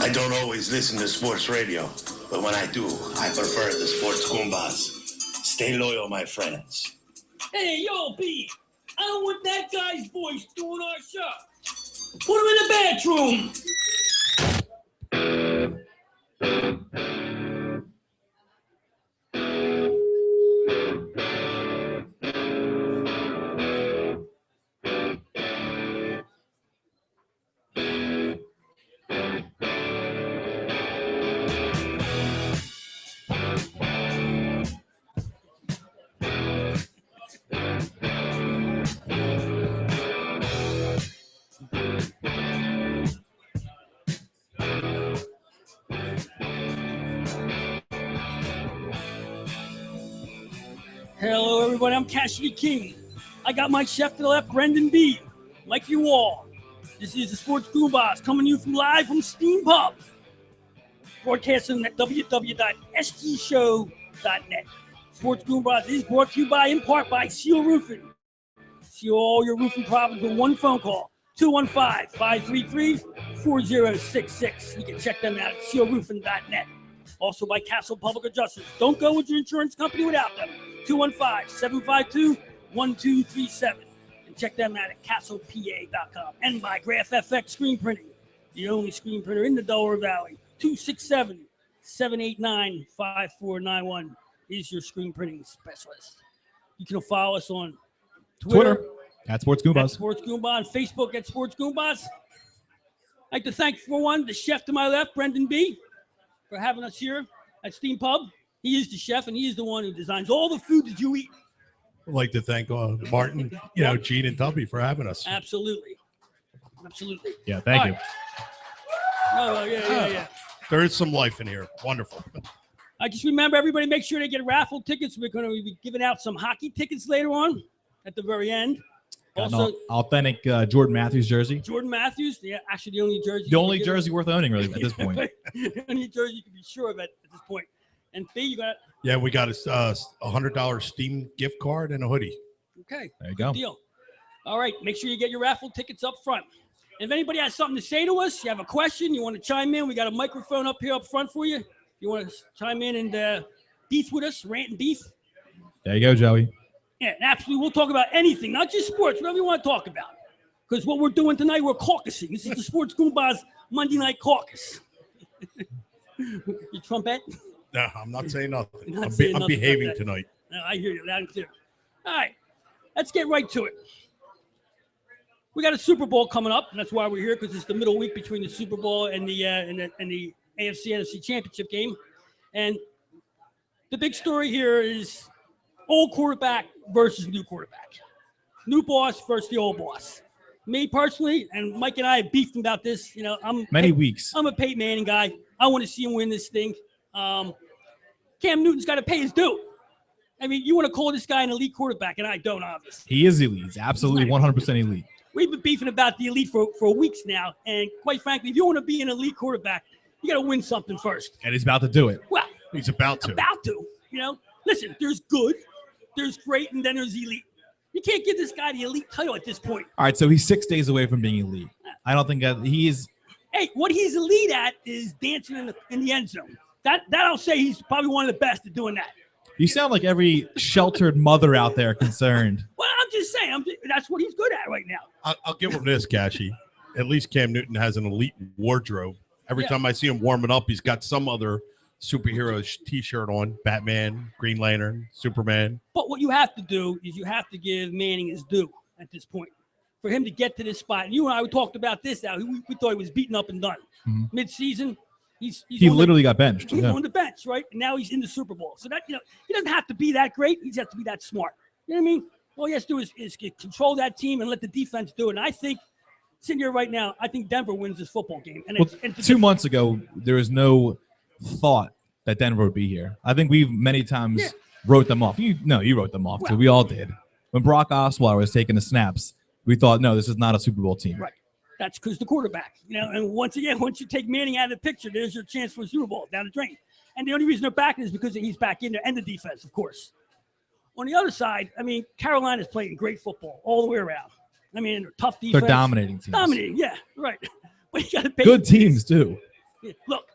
I don't always listen to sports radio, but when I do, I prefer the Sports Goombahs. Stay loyal, my friends. Hey, yo, B, I don't want that guy's voice doing our show. Put him in the bathroom. Hello, everybody. I'm Cassidy King. I got my chef to the left, Brendan B. Like you all. This is the Sports Goombahs coming to you from live from Steam Pub. Broadcasting at www.sgshow.net. Sports Goombahs is brought to you in part by Seal Roofing. See all your roofing problems with one phone call. 215-533-4066. You can check them out at sealroofing.net. Also by Castle Public Adjusters. Don't go with your insurance company without them. 215-752-1237. And check them out at castlepa.com. And by Graph FX Screen Printing, the only screen printer in the Delaware Valley. 267-789-5491 is your screen printing specialist. You can follow us on Twitter at Sports Goombahs. At Sports Goombahs. Facebook at Sports Goombahs. I'd like to thank, for one, the chef to my left, Brendan B., for having us here at Steam Pub. He is the chef, and he is the one who designs all the food that you eat. I'd like to thank Martin, Gene and Tubby for having us. Absolutely. Yeah, thank you. Oh, yeah. There is some life in here. Wonderful. I just remember everybody make sure they get raffle tickets. We're going to be giving out some hockey tickets later on at the very end. Also, authentic Jordan Matthews jersey. Jordan Matthews, yeah, actually the only jersey. The only jersey worth owning, really, at this point. The only jersey you can be sure of at this point. And B, you got. Yeah, we got a $100 Steam gift card and a hoodie. Okay, there you go. Deal. All right, make sure you get your raffle tickets up front. And if anybody has something to say to us, you have a question, you want to chime in, we got a microphone up here up front for you. If you want to chime in and beef with us, rant and beef. There you go, Joey. Yeah, absolutely. We'll talk about anything, not just sports, whatever you want to talk about. Because what we're doing tonight, we're caucusing. This is the Sports Goombahs Monday Night Caucus. You trumpet? No, I'm not saying nothing. I'm nothing behaving tonight. No, I hear you loud and clear. All right, let's get right to it. We got a Super Bowl coming up, and that's why we're here, because it's the middle week between the Super Bowl and the AFC NFC Championship game. And the big story here is old quarterback versus new quarterback. New boss versus the old boss. Me personally, and Mike and I have beefed about this. I'm a Peyton Manning guy. I want to see him win this thing. Cam Newton's got to pay his due. I mean, you want to call this guy an elite quarterback, and I don't, obviously. He is elite. He's absolutely 100% elite. We've been beefing about the elite for weeks now, and quite frankly, if you want to be an elite quarterback, you got to win something first. And he's about to do it. Well, he's about to. Listen, there's good, there's great, and then there's elite. You can't give this guy the elite title at this point. All right, so he's 6 days away from being elite. I don't think he is. Hey, what he's elite at is dancing in the end zone. That I'll say he's probably one of the best at doing that. You sound like every sheltered mother out there concerned. Well, I'm just saying, that's what he's good at right now. I'll give him this, Cashy. At least Cam Newton has an elite wardrobe. Every time I see him warming up, he's got some other superhero T-shirt on. Batman, Green Lantern, Superman. But what you have to do is you have to give Manning his due at this point. For him to get to this spot. And you and I, we talked about this now. We thought he was beaten up and done. Mm-hmm. Mid-season, he literally got benched. He's on the bench, right? And now he's in the Super Bowl. So that, he doesn't have to be that great. He just has to be that smart. You know what I mean? All he has to do is control that team and let the defense do it. And I think, sitting here right now, I think Denver wins this football game. And, 2 months ago, there was no thought that Denver would be here. I think we've many times wrote them off. You wrote them off, too. We all did. When Brock Osweiler was taking the snaps, we thought, no, this is not a Super Bowl team. Right. That's because the quarterback. And once you take Manning out of the picture, there's your chance for a Super Bowl down the drain. And the only reason they're backing is because he's back in there, and the defense, of course. On the other side, I mean, Carolina's playing great football all the way around. I mean, tough defense. They're dominating teams. Dominating, yeah, right. But you got to pay. Good teams, too. Look,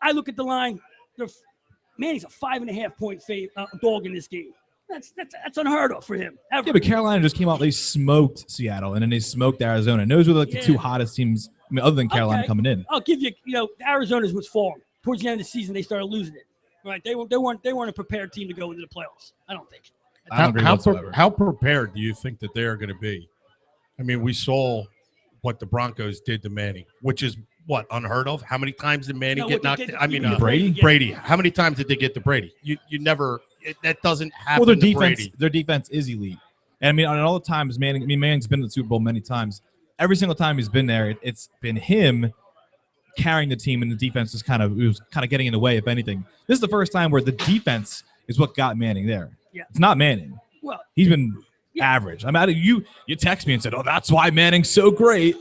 I look at the line. Manning's a 5.5 point dog in this game. That's unheard of for him. Ever. Yeah, but Carolina just came out. They smoked Seattle, and then they smoked Arizona. And those were like the two hottest teams, other than Carolina coming in. I'll give you, Arizona's was falling. Towards the end of the season, they started losing it. Right? They weren't a prepared team to go into the playoffs. I don't think. I don't agree whatsoever. How prepared do you think that they are going to be? I mean, we saw what the Broncos did to Manning, which is what, unheard of? How many times did Manning get knocked? Brady. Brady. How many times did they get to Brady? You never. That doesn't happen. Well, their to defense is elite. And I mean, on all the times Manning's been to the Super Bowl many times. Every single time he's been there, it's been him carrying the team, and the defense was kind of getting in the way. If anything, this is the first time where the defense is what got Manning there. Yeah. It's not Manning. Well, he's been average. I mean, you text me and said, "Oh, that's why Manning's so great."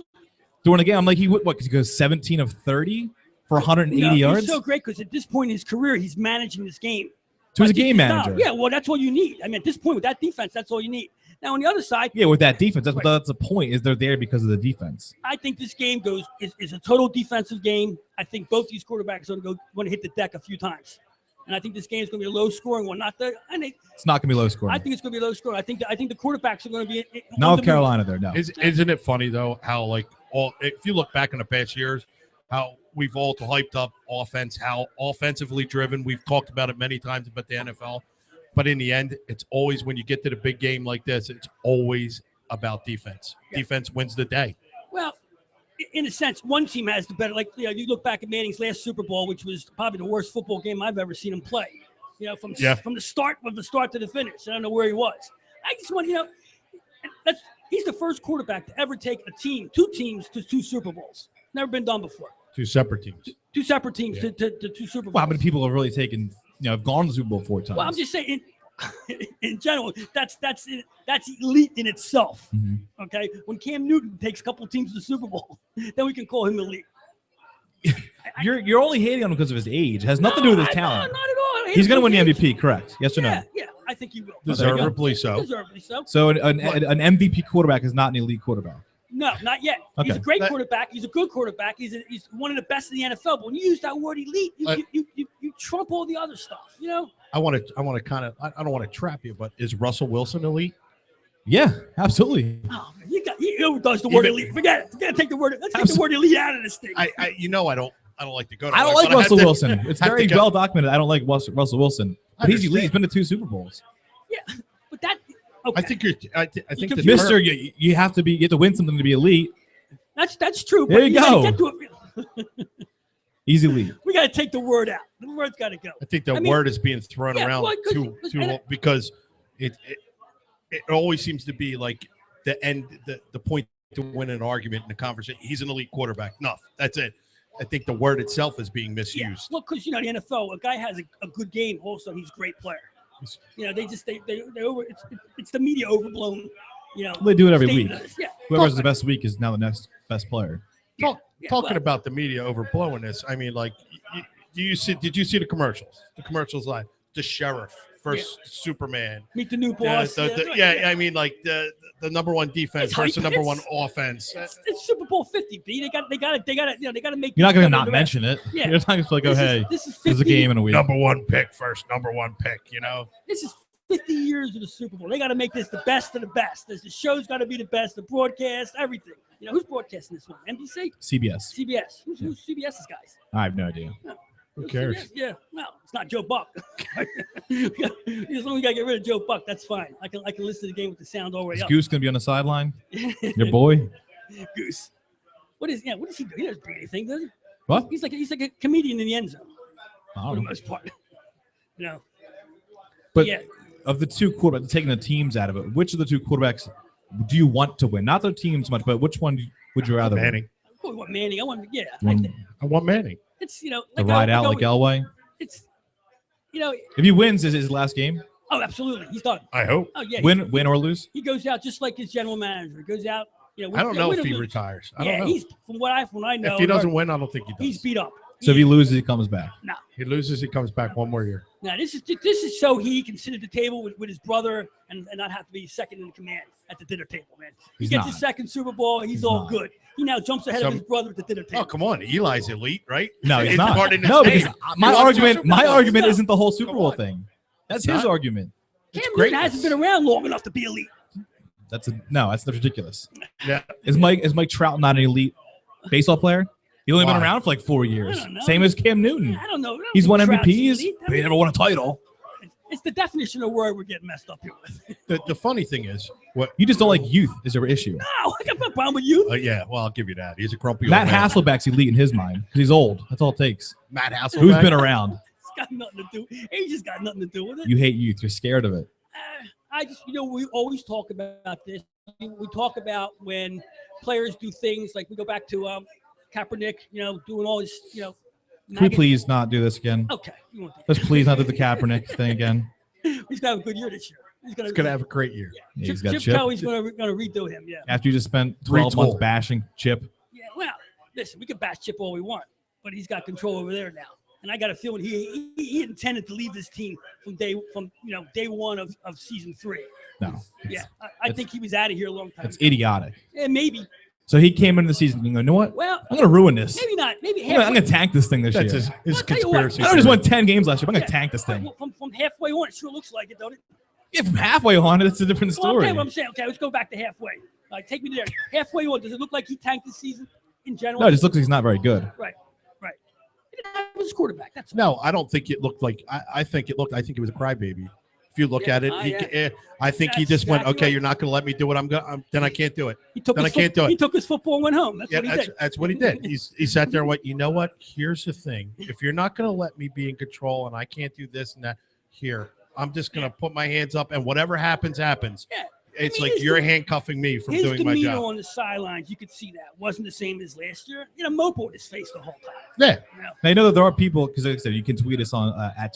During the game, I'm like, because he goes 17 of 30 for 180 yards. He's so great because at this point in his career, he's managing this game. So he's a game manager. Yeah, well, that's all you need. I mean, at this point with that defense, that's all you need. Now on the other side, with that defense, that's the point. Is they're there because of the defense. I think this game is a total defensive game. I think both these quarterbacks are going to hit the deck a few times, and I think this game is going to be a low scoring one. It's not going to be low scoring. I think it's going to be low scoring. I think the quarterbacks are going to be no Carolina there. No, isn't it funny though how if you look back in the past years, how we've all hyped up offense, how offensively driven. We've talked about it many times about the NFL. But in the end, it's always when you get to the big game like this, it's always about defense. Yeah. Defense wins the day. Well, in a sense, one team has the better. You look back at Manning's last Super Bowl, which was probably the worst football game I've ever seen him play. From the start to the finish. I don't know where he was. I just want he's the first quarterback to ever take two teams to two Super Bowls. Never been done before. Two separate teams. To two Super Bowls. Well, how many people have really taken? Have gone to the Super Bowl 4 times. Well, I'm just saying, in general, that's elite in itself. Mm-hmm. Okay, when Cam Newton takes a couple teams to the Super Bowl, then we can call him elite. You're only hating on him because of his age. It has nothing to do with his talent. Not at all. He's going to win the MVP, correct? Yes or no? Yeah, I think he will. Deservedly so. So an MVP quarterback is not an elite quarterback. No, not yet. Okay. He's a great quarterback. He's a good quarterback. He's one of the best in the NFL. But when you use that word elite, you trump all the other stuff. I want to kind of. I don't want to trap you, but is Russell Wilson elite? Yeah, absolutely. Oh, man, he overdoes the word elite. Forget it. Take the word. Let's take the word elite out of this thing. I don't like to go. I don't like Russell Wilson. It's very well documented. I don't like Russell Wilson, but he's elite. He's been to 2 Super Bowls. Yeah, but that. Okay. I think that Mister, you have to win something to be elite. That's true. There you go. He's elite. We got to take the word out. The word's got to go. I think the word is being thrown around too because it always seems to be like the point to win an argument in a conversation. He's an elite quarterback. Enough. That's it. I think the word itself is being misused. Yeah. Well, because the NFL, a guy has a good game. Also, he's a great player. It's the media overblown. They do it every week. Yeah. Whoever's the best week is now the next best player. Talking about the media overblowing this, I mean, did you see the commercials? The commercials live. The sheriff, first Superman. Meet the new boss. I mean, the number one defense versus the number one offense. It's Super Bowl 50, B. They got to make. You're not going to not mention it. Yeah. You're not going to like, this is a game in a week. Number one pick, number one pick. This is 50 years of the Super Bowl. They got to make this the best of the best. The show's got to be the best. The broadcast, everything. Who's broadcasting this one? NBC? CBS. Who's CBS's guys? I have no idea. Who cares? CBS? Yeah. Well, it's not Joe Buck. As long as we got to get rid of Joe Buck, that's fine. I can listen to the game with the sound already up. Goose going to be on the sideline? Your boy? Goose. What is he do? He doesn't do anything, does he? What? He's like a comedian in the end zone. For the most part. But of the two quarterbacks, taking the teams out of it, which of the two quarterbacks do you want to win? Not their teams much, but which one would you rather Manning. Win? I want Manning. I want Manning. It's the ride out like Elway. It's if he wins, is his last game? Oh, absolutely, he's done. I hope. Oh yeah, win or lose. He goes out just like his general manager. He goes out. I don't know if he retires. I don't know. He's from what I know. If he doesn't win, I don't think he does. He's beat up. So if he loses, he comes back. No. He loses, he comes back one more year. Now this is so he can sit at the table with his brother and not have to be second in command at the dinner table, man. He gets his second Super Bowl. He's all good. He now jumps ahead of his brother at the dinner table. Oh, come on. Eli's elite, right? No, he's not. No, because my argument isn't the whole Super Bowl thing. That's his argument. Cam Newton hasn't been around long enough to be elite. That's ridiculous. Yeah. Is Mike Trout not an elite baseball player? He only been around for like 4 years. Same as Cam Newton. I don't know. He's won MVPs, but he never won a title. It's the definition of word we're getting messed up here with. The funny thing is, what you just don't like youth is your issue. No, I got no problem with youth. Yeah, well, I'll give you that. He's a grumpy Matt old man. Hasselbeck's elite in his mind because he's old. That's all it takes. Matt Hasselbeck? Who's been around? It's got nothing to do. Age has got nothing to do with it. You hate youth. You're scared of it. I just, we always talk about this. We talk about when players do things like we go back to Kaepernick, doing all this, Can we please not do this again? Okay. Let's please not do the Kaepernick thing again. He's going to have a good year this year. He's going to have a great year. Yeah, he's got Chip Kelly's going to redo him, yeah. After you just spent 12 months bashing Chip. Yeah, well, listen, we can bash Chip all we want, but he's got control over there now. And I got a feeling he intended to leave this team from day one of season 3. No. Yeah, I think he was out of here a long time It's ago. idiotic. Yeah, maybe. So he came into the season and you know what? Well, I'm going to ruin this. Maybe not. Maybe I'm going to tank this thing this year. That's his conspiracy. I just won 10 games last year. I'm going to tank this thing. From halfway on, it sure looks like it, don't it? Yeah, from halfway on, it's a different story. Okay, well, I'm saying, let's go back to halfway. Take me there. Halfway on, does it look like he tanked this season in general? No, it just looks like he's not very good. Right. He didn't have his quarterback. That's no, I don't think it looked like. I think it was a crybaby. If you look at it, I think he just went, okay, you're not going to let me do what I'm going. Then I can't do it. He took his football and went home. That's what he did. That's what he did. He sat there and went, you know what? Here's the thing. If you're not going to let me be in control and I can't do this and that, here, I'm just going to put my hands up and whatever happens, happens. Yeah. It's like you're handcuffing me from doing my job. His demeanor on the sidelines, you could see that wasn't the same as last year. Mopo in his face the whole time. Yeah. Now, you know that there are people, because like I said, you can tweet us on at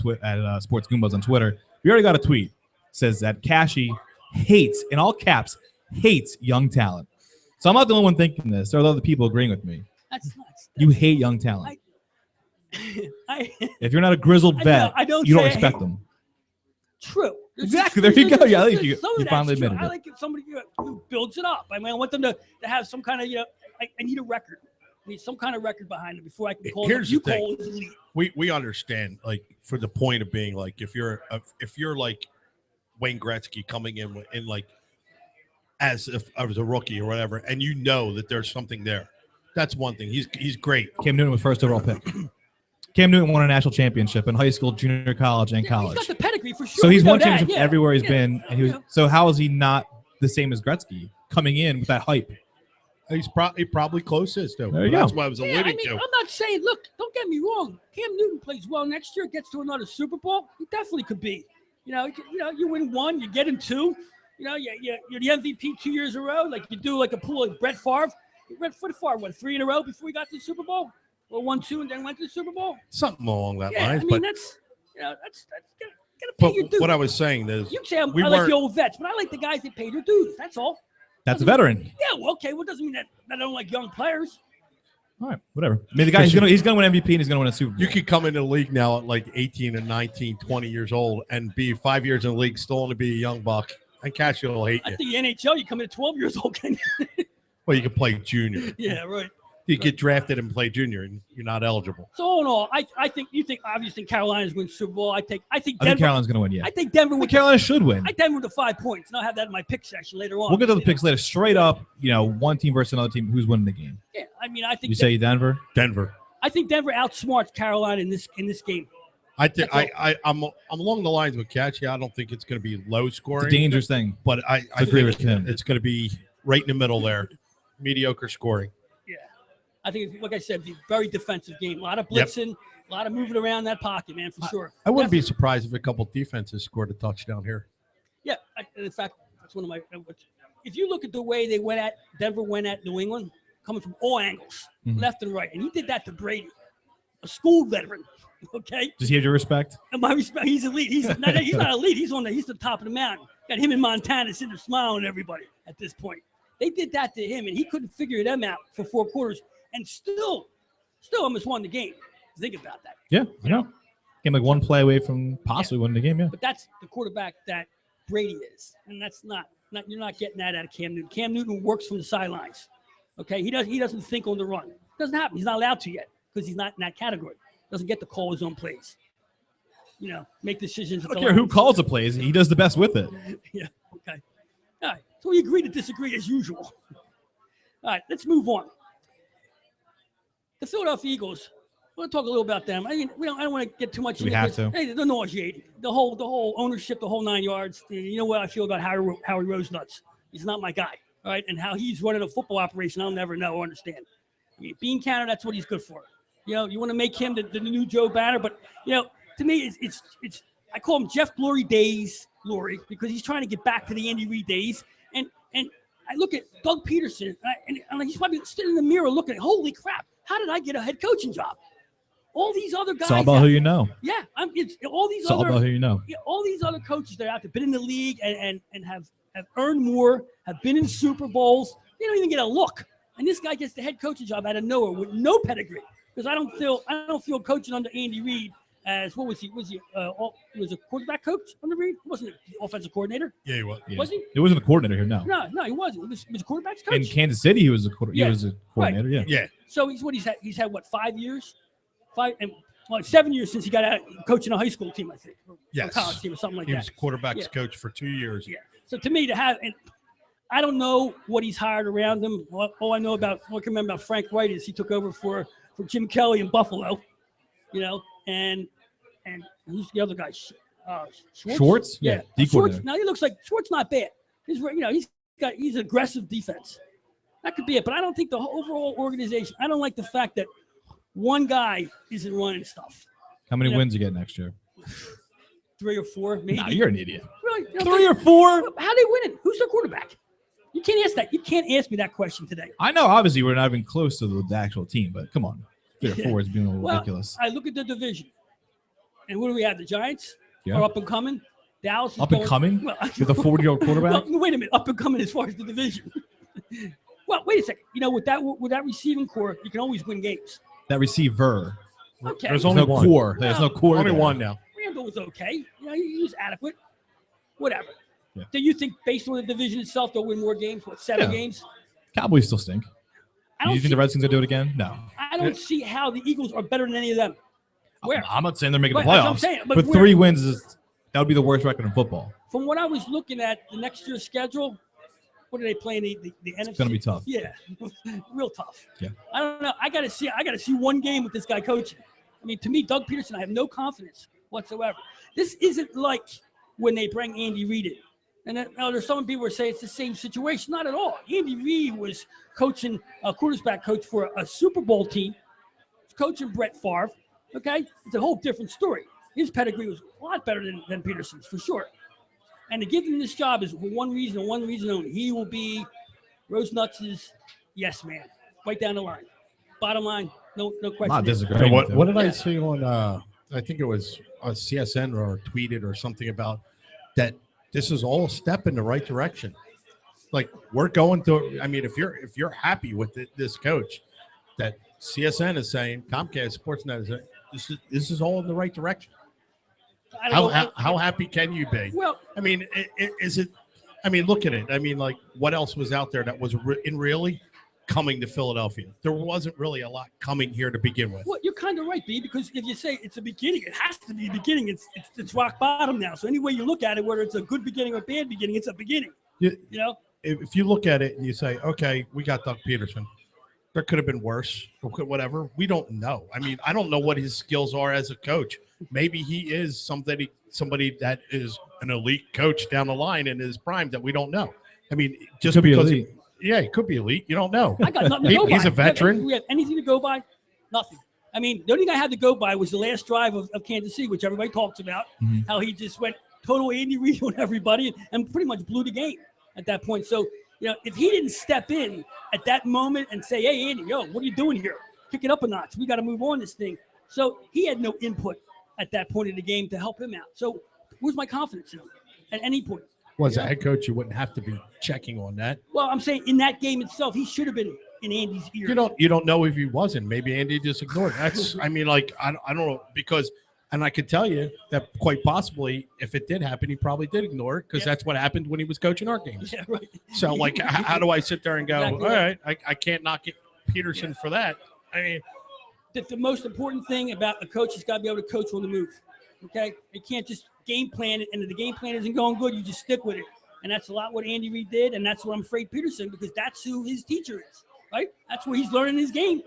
Sports Goombahs on Twitter. We already got a tweet. It says that Cashy hates, in all caps, hates young talent. So I'm not the only one thinking this. There are other people agreeing with me. That's nuts. You hate young talent. If you're not a grizzled vet, you don't respect them. True. Exactly. There you go. Yeah, I think you finally admitted it. I like somebody who builds it up. I mean, I want them to have some kind of, I need a record. I need some kind of record behind them before I can call them. You call it elite. We understand, like, for the point of being, like, if you're like Wayne Gretzky coming in like as if I was a rookie or whatever, and you know that there's something there. That's one thing. He's great. Cam Newton was first overall pick. Cam Newton won a national championship in high school, junior college, and college. He's got the pedigree for sure. So he's won championships everywhere he's been. And so how is he not the same as Gretzky coming in with that hype? He's probably closest though. There you go. That's what I was alluding to. I'm not saying. Look, don't get me wrong. Cam Newton plays well next year, gets to another Super Bowl. He definitely could be. You win one, you get him two. You're the MVP 2 years in a row. Like you do like a pool like Brett Favre. Brett Favre won 3 in a row before he got to the Super Bowl. Or 1-2 and then went to the Super Bowl. Something along that lines. I mean, that's gotta pay your dues. What I was saying is, you say I like the old vets, but I like the guys that pay their dues. That's all. That's a veteran. Yeah, well, okay. Well, doesn't mean that I don't like young players. All right, whatever. I mean, the guy, he's gonna win MVP and he's gonna win a Super Bowl. You could come into the league now at like 18 and 19, 20 years old and be 5 years in the league, still only be a young buck, and Cashy will hate you. I think the NHL, you come in at 12 years old. Well, you can play junior. Yeah, right. You get drafted and play junior, and you're not eligible. So all in all, I think you think obviously Carolina's win Super Bowl. I think Carolina's going to win. Yeah, I think Denver. Carolina should win. I think Denver with the 5 points, and I'll have that in my pick section later on. We'll get to the picks later. Straight up, one team versus another team. Who's winning the game? Yeah, I mean, I think you say Denver. Denver. I think Denver outsmarts Carolina in this game. I think I'm along the lines with Catchy. I don't think it's going to be low scoring. It's a dangerous thing, but I agree with him. It's going to be right in the middle there, mediocre scoring. I think, like I said, the very defensive game. A lot of blitzing, a lot of moving around that pocket, man, for sure. I wouldn't be surprised if a couple of defenses scored a touchdown here. Yeah, in fact, that's one of my. If you look at the way Denver went at New England, coming from all angles, left and right, and he did that to Brady, a school veteran. Okay. Does he have your respect? And my respect. He's elite. He's not elite. He's the top of the mountain. Got him in Montana sitting there smiling at everybody at this point. They did that to him, and he couldn't figure them out for 4 quarters. And still almost won the game. Think about that. Yeah, I know. Came like one play away from possibly winning the game. Yeah. But that's the quarterback that Brady is, and that's not you're not getting that out of Cam Newton. Cam Newton works from the sidelines. Okay, he doesn't think on the run. It doesn't happen. He's not allowed to yet because he's not in that category. Doesn't get to call his own plays. Make decisions. I don't care who calls the plays. He does the best with it. Yeah. Okay. All right. So we agree to disagree as usual. All right. Let's move on. The Philadelphia Eagles. I want to talk a little about them. I mean, I don't want to get too much. We have to. Hey, they're nauseating. The whole ownership, the whole 9 yards. You know what I feel about Howie Rosenuts. He's not my guy. All right. And how he's running a football operation, I'll never know or understand. I mean, bean counter, that's what he's good for. You want to make him the new Joe Banner, but to me, it's I call him Jeff Lurie days, Lurie, because he's trying to get back to the Andy Reid days. And I look at Doug Peterson, and he's probably sitting in the mirror looking, holy crap, how did I get a head coaching job? All these other guys. It's all about who you know. Yeah, it's all these. It's all about who you know. Yeah, all these other coaches that are out there, been in the league and have earned more, have been in Super Bowls. They don't even get a look, and this guy gets the head coaching job out of nowhere with no pedigree. Because I don't feel coaching under Andy Reid as what was he? Was he was a quarterback coach under Reid? He wasn't an offensive coordinator. Yeah, he was. Yeah. Was he? It wasn't a coordinator here. No, he wasn't. He was a quarterback's coach. In Kansas City, he was a coordinator. Right. Yeah. So he's had what, 5 years? 7 years since he got out coaching a high school team, I think. Yes. Or college team or something like He that. was quarterback's coach for 2 years. Yeah. So to me, to have, and I don't know what he's hired around him. All I know all I can remember about Frank Wright is he took over for Jim Kelly in Buffalo, and who's the other guy? Schwartz? Yeah. Schwartz. Now he looks like Schwartz not bad. He's aggressive defense. That could be it, but I don't think the overall organization. I don't like the fact that one guy isn't running stuff. How many wins you get next year? 3 or 4, maybe. Nah, you're an idiot. Really? 3 or 4? How they winning? Who's their quarterback? You can't ask that. You can't ask me that question today. I know, obviously, we're not even close to the actual team, but come on. 3 or 4 is being a little ridiculous. I look at the division, and what do we have? The Giants are up and coming. Dallas is up and coming? Well, with a 40-year-old quarterback? Well, wait a minute. Up and coming as far as the division. Well, wait a second. With that receiving core, you can always win games. That receiver. Okay. There's only no core. There's no core. Only one now. Randall was okay. He was adequate. Whatever. Yeah. Do you think, based on the division itself, they'll win more games? 7 games? Cowboys still stink. Do you think the Redskins will do it again? No. I don't see how the Eagles are better than any of them. Where? I'm not saying they're making the Right, playoffs. that's what I'm saying, but but 3 wins that would be the worst record in football. From what I was looking at, the next year's schedule, what are they playing? The NFC? It's going to be tough. Yeah, real tough. Yeah. I don't know. I got to see one game with this guy coaching. I mean, to me, Doug Peterson, I have no confidence whatsoever. This isn't like when they bring Andy Reid in. And there's some people who say it's the same situation. Not at all. Andy Reid was coaching a quarterback coach for a Super Bowl team. He's coaching Brett Favre. Okay? It's a whole different story. His pedigree was a lot better than Peterson's, for sure. And to give him this job is for one reason and one reason only. He will be Rosenuts' yes man, right down the line. Bottom line, no question. Not disagreeing. What did I see on? I think it was a CSN or tweeted or something about that. This is all a step in the right direction. Like we're going to. I mean, if you're happy with this coach, that CSN is saying, Comcast Sportsnet is saying, this is all in the right direction. How happy can you be? Well, I mean, is it? I mean, look at it. I mean, like, what else was out there that was really coming to Philadelphia? There wasn't really a lot coming here to begin with. Well, you're kind of right, B, because if you say it's a beginning, it has to be a beginning. It's rock bottom now. So any way you look at it, whether it's a good beginning or a bad beginning, it's a beginning. If you look at it and you say, okay, we got Doug Peterson. There could have been worse, whatever. We don't know. I mean, I don't know what his skills are as a coach. Maybe he is somebody that is an elite coach down the line in his prime that we don't know. I mean, just because he could be elite. You don't know. I got nothing to go by. He's a veteran. We have anything to go by? Nothing. I mean, the only thing I had to go by was the last drive of Kansas City, which everybody talks about, how he just went total Andy Reid on everybody and pretty much blew the game at that point. So, if he didn't step in at that moment and say, hey, Andy, what are you doing here? Pick it up a notch. We got to move on this thing. So he had no input at that point in the game to help him out. So where's my confidence in him at any point? Well, as a head coach, you wouldn't have to be checking on that. Well, I'm saying in that game itself, he should have been in Andy's ear. You don't know if he wasn't. Maybe Andy just ignored it. That's I mean, like I don't know because, and I could tell you that quite possibly if it did happen, he probably did ignore it because that's what happened when he was coaching our games. Yeah, right. So like, how do I sit there and go, Exactly all right. right, I can't knock it Peterson for that. I mean, The most important thing about a coach has got to be able to coach on the move. Okay, you can't just game plan it, and if the game plan isn't going good, you just stick with it. And that's a lot what Andy Reid did, and that's what I'm afraid Peterson, because that's who his teacher is, right? That's where he's learning his game.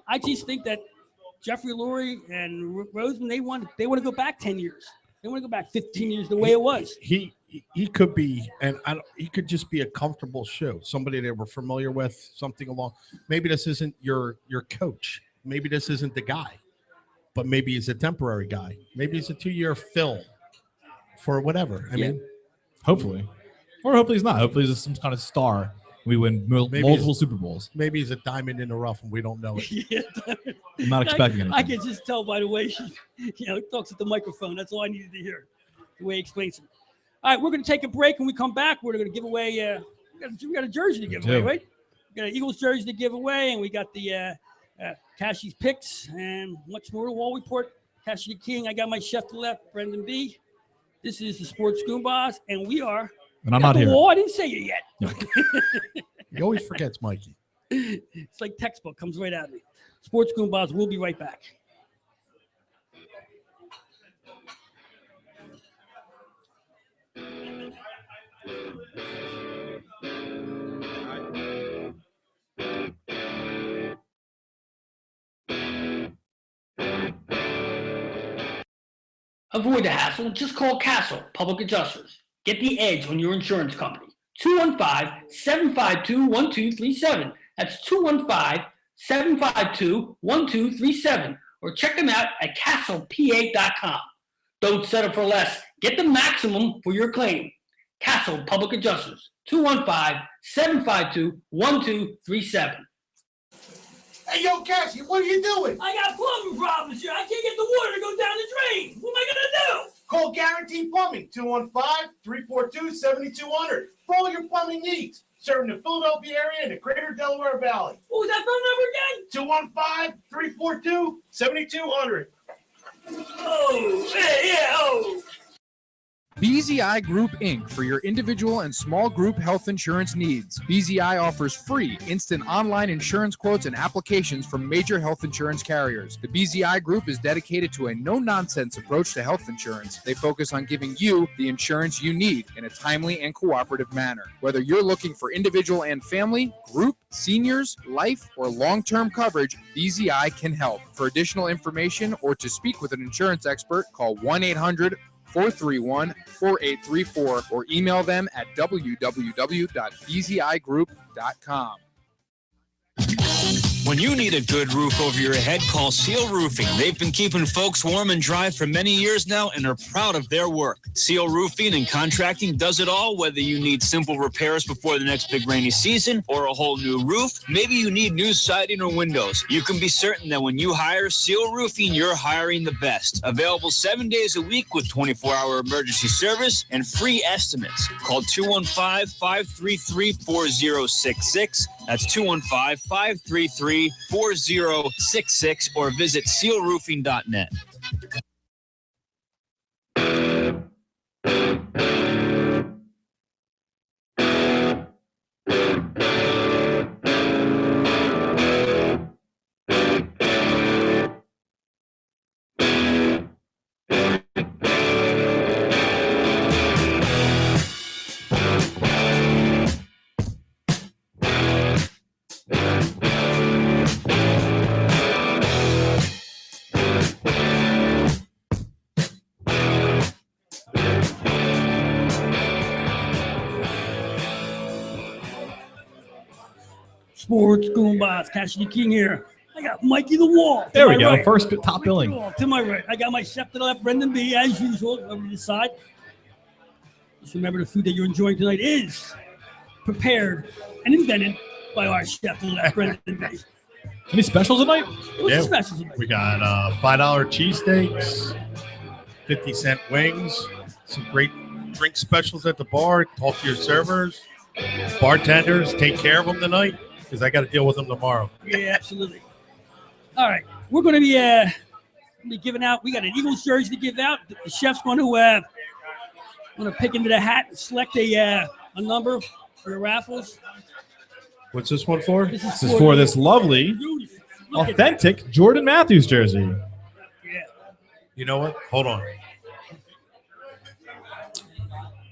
I just think that Jeffrey Lurie and Roseman, they want to go back 10 years. They want to go back 15 years the way it was. He could be, and he could just be a comfortable show, somebody they were familiar with, something along. Maybe this isn't your coach. Maybe this isn't the guy, but maybe he's a temporary guy. Maybe he's a 2-year fill for whatever. I mean. Hopefully. Or hopefully he's not. Hopefully he's some kind of star. We win multiple Super Bowls. Maybe he's a diamond in the rough and we don't know it. Yeah, I'm not expecting anything. I can just tell by the way he talks at the microphone. That's all I needed to hear, the way he explains it. All right, we're going to take a break. When we come back, we're going to give away we got a jersey to give away, right? We got an Eagles jersey to give away, and we got the Cashie's picks and much more. Wall report, Cassie King. I got my chef to the left, Brendan B. This is the Sports Goombahs, and we are. And I'm not here. Wall. I didn't say it yet. He always forgets, Mikey. It's like textbook, comes right at me. Sports Goombahs, we'll be right back. Avoid the hassle. Just call Castle Public Adjusters. Get the edge on your insurance company. 215-752-1237. That's 215-752-1237. Or check them out at castlepa.com. Don't settle for less. Get the maximum for your claim. Castle Public Adjusters. 215-752-1237. Hey, yo, Cassie, what are you doing? I got plumbing problems here. I can't get the water to go down the drain. What am I going to do? Call Guaranteed Plumbing, 215-342-7200 for all your plumbing needs. Serving the Philadelphia area and the greater Delaware Valley. What was that phone number again? 215-342-7200. Oh, yeah, oh. BZI Group Inc. for your individual and small group health insurance needs. BZI offers free instant online insurance quotes and applications from major health insurance carriers. The BZI Group is dedicated to a no-nonsense approach to health insurance. They focus on giving you the insurance you need in a timely and cooperative manner. Whether you're looking for individual and family, group, seniors, life, or long-term coverage, BZI can help. For additional information or to speak with an insurance expert, call 1-800-431-4834 or email them at www.bzigroup.com. When you need a good roof over your head, call Seal Roofing. They've been keeping folks warm and dry for many years now and are proud of their work. Seal Roofing and Contracting does it all, whether you need simple repairs before the next big rainy season or a whole new roof. Maybe you need new siding or windows. You can be certain that when you hire Seal Roofing, you're hiring the best. Available 7 days a week with 24-hour emergency service and free estimates. Call 215-533-4066. That's 215-533-4066 or visit sealroofing.net. Sports Goombahs, Cassidy King here. I got Mikey the Wall. There we go. Right. First top billing. To my right. I got my chef to the left, Brendan B, as usual, over to the side. Just remember the food that you're enjoying tonight is prepared and invented by our chef to the left, Brendan B. Any specials tonight? What's the specials tonight? We got $5 cheesesteaks, 50-cent wings, some great drink specials at the bar. Talk to your servers, bartenders. Take care of them tonight. because I got to deal with them tomorrow. Yeah, absolutely. All right, we're going to be giving out. We got an Eagles jersey to give out. The chef's going to pick into the hat and select a number for the raffles. What's this one for? This is for this lovely, authentic Jordan Matthews jersey. Yeah. You know what? Hold on.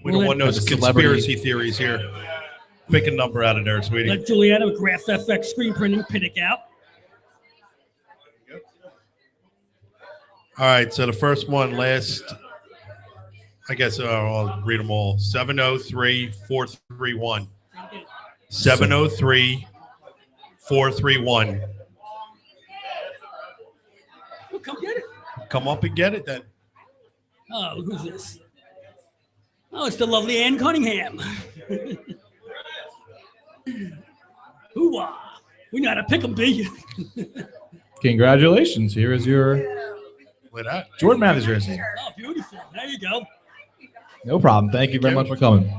We Well, don't want those the celebrity- conspiracy theories here. Pick a number out of there, sweetie. Let Juliana with Graph FX screen printing pick out. All right, so the first one I guess I'll read them all. 703-431. 703-431. Well, come get it. Come up and get it then. Oh, who's this? Oh, it's the lovely Ann Cunningham. Hoo-wah. We know how to pick 'em, B. Congratulations. Here is your Look at that. Jordan Matthews jersey. Oh, beautiful. There you go. No problem. Thank you very much for coming.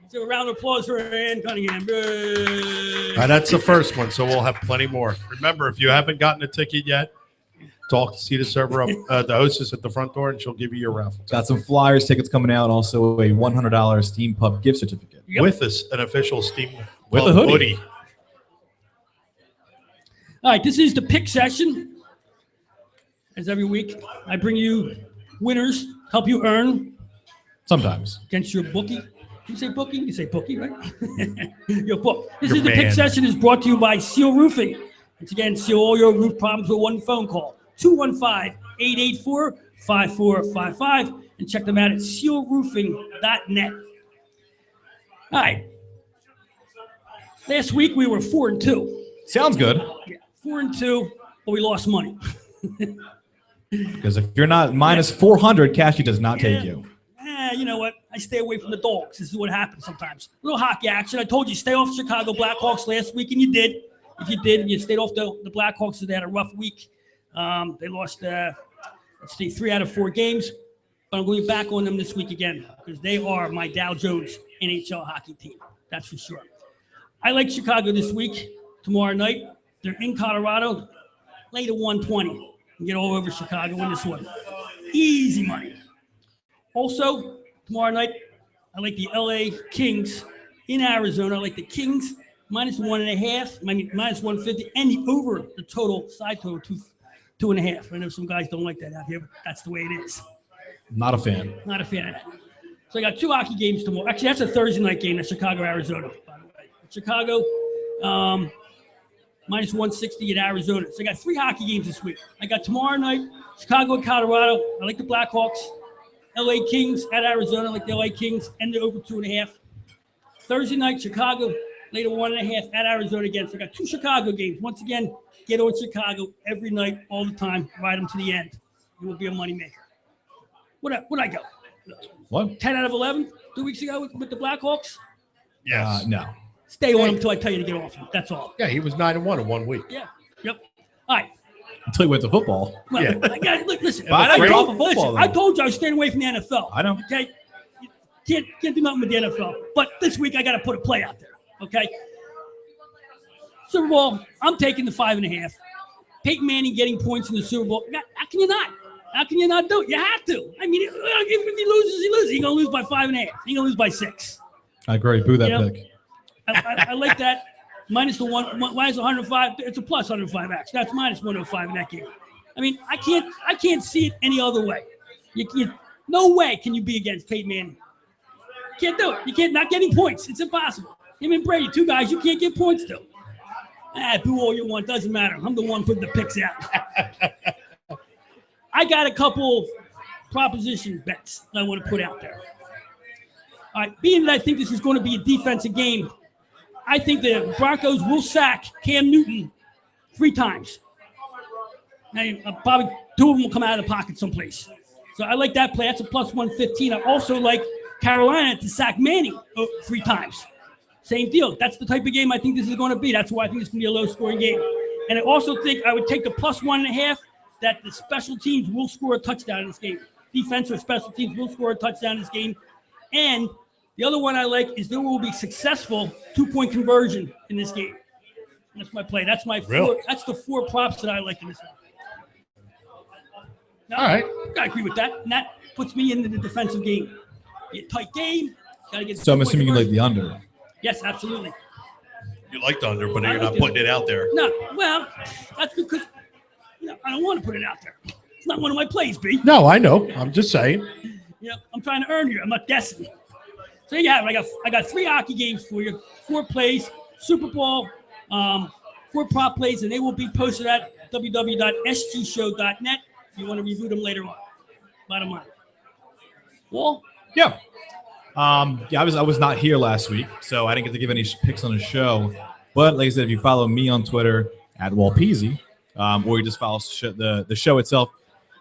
So a round of applause for Ann Cunningham. Yay. That's the first one, so we'll have plenty more. Remember, if you haven't gotten a ticket yet, see the server up, the hostess at the front door, and she'll give you your raffle. Got some flyers, tickets coming out, also a $100 Steam Pub gift certificate. Yep. With us, an official Steam With Pub a hoodie. All right, this is the pick session. As every week, I bring you winners, help you earn Sometimes. against your bookie. You say bookie? You say bookie, right? Your book. This Your is the pick man. session is brought to you by Seal Roofing. Once again, seal all your roof problems with one phone call. 215-884-5455. And check them out at sealroofing.net. All right. Last week we were 4-2. Sounds good. Yeah, 4-2, but we lost money. Because if you're not minus 400, Cashy does not take you. You know what? I stay away from the dogs. This is what happens sometimes. A little hockey action. I told you, stay off Chicago Blackhawks last week, and you did. If you did, you stayed off the Blackhawks, so they had a rough week. They lost, 3 out of 4 games. But I'm going back on them this week again because they are my Dow Jones NHL hockey team. That's for sure. I like Chicago this week. Tomorrow night, they're in Colorado. Lay to 120 and get all over Chicago in this one. Easy money. Also, tomorrow night, I like the LA Kings in Arizona. I like the Kings minus 1.5, minus 150, and the over the total, side total, 2.5. I know some guys don't like that out here, but that's the way it is. Not a fan. Not a fan of that. So I got 2 hockey games tomorrow. Actually, that's a Thursday night game. That's Chicago, Arizona, by the way. Chicago, minus 160 in Arizona. So I got 3 hockey games this week. I got tomorrow night, Chicago and Colorado. I like the Blackhawks. LA Kings at Arizona, like the LA Kings, and the over 2.5. Thursday night, Chicago, later 1.5 at Arizona again. So I got 2 Chicago games. Once again, get on Chicago every night, all the time. Ride them to the end. It will be a moneymaker. What I go? What? 10 out of 11 2 weeks ago with the Blackhawks? Yes. No. Stay on them until I tell you to get off them. That's all. Yeah, he was 9-1 in 1 week. Yeah. Yep. All right. Until you went to football. Well, Yeah. look, listen. But I know you're off of football, I though. told you I was staying away from the NFL. I know. Okay. You can't do nothing with the NFL. But this week I got to put a play out there. Okay. Super Bowl. I'm taking the 5.5. Peyton Manning getting points in the Super Bowl. How can you not? How can you not do it? You have to. I mean, if he loses, he loses. He's gonna lose by 5.5. He's gonna lose by 6. I agree. Boo that You know? pick. I like that. Minus the minus 105. It's a plus 105 actually. That's minus 105 in that game. I mean, I can't see it any other way. No way can you be against Peyton Manning. Can't do it. You can't not getting points. It's impossible. Him and Brady, 2 guys you can't get points to. Boo all you want. Doesn't matter. I'm the one putting the picks out. I got a couple proposition bets that I want to put out there. All right, being that I think this is going to be a defensive game, I think the Broncos will sack Cam Newton 3 times. Now, probably 2 of them will come out of the pocket someplace. So I like that play. That's a plus 115. I also like Carolina to sack Manning 3 times. Same deal. That's the type of game I think this is going to be. That's why I think it's going to be a low-scoring game. And I also think I would take the plus 1.5 that the special teams will score a touchdown in this game. Defense or special teams will score a touchdown in this game. And the other one I like is there will be successful 2-point conversion in this game. That's my play. That's my Really? four. That's the four props that I like in this one. Now, All right. I agree with that. And that puts me into the defensive game. Be a tight game. Gotta get. So I'm assuming you like the under. Yes, absolutely. You like the under, but I you're like not the putting it out there. No, well, that's because I don't want to put it out there. It's not one of my plays, B. No, I know. I'm just saying. I'm trying to earn you. I'm not guessing. So there you have it. I got 3 hockey games for you, 4 plays, Super Bowl, 4 prop plays, and they will be posted at www.sgshow.net if you want to review them later on. Bottom line. Wall? Yeah. I was not here last week, so I didn't get to give any picks on the show. But like I said, if you follow me on Twitter at Walpeasy, or you just follow the show itself,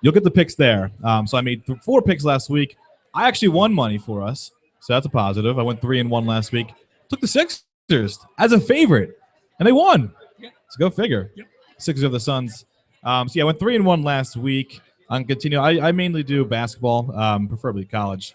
you'll get the picks there. So I made 4 picks last week. I actually won money for us, so that's a positive. I went 3-1 last week. Took the Sixers as a favorite, and they won. Yep. So go figure. Yep. Sixers of the Suns. I went 3-1 last week. I'm continue. I mainly do basketball, preferably college.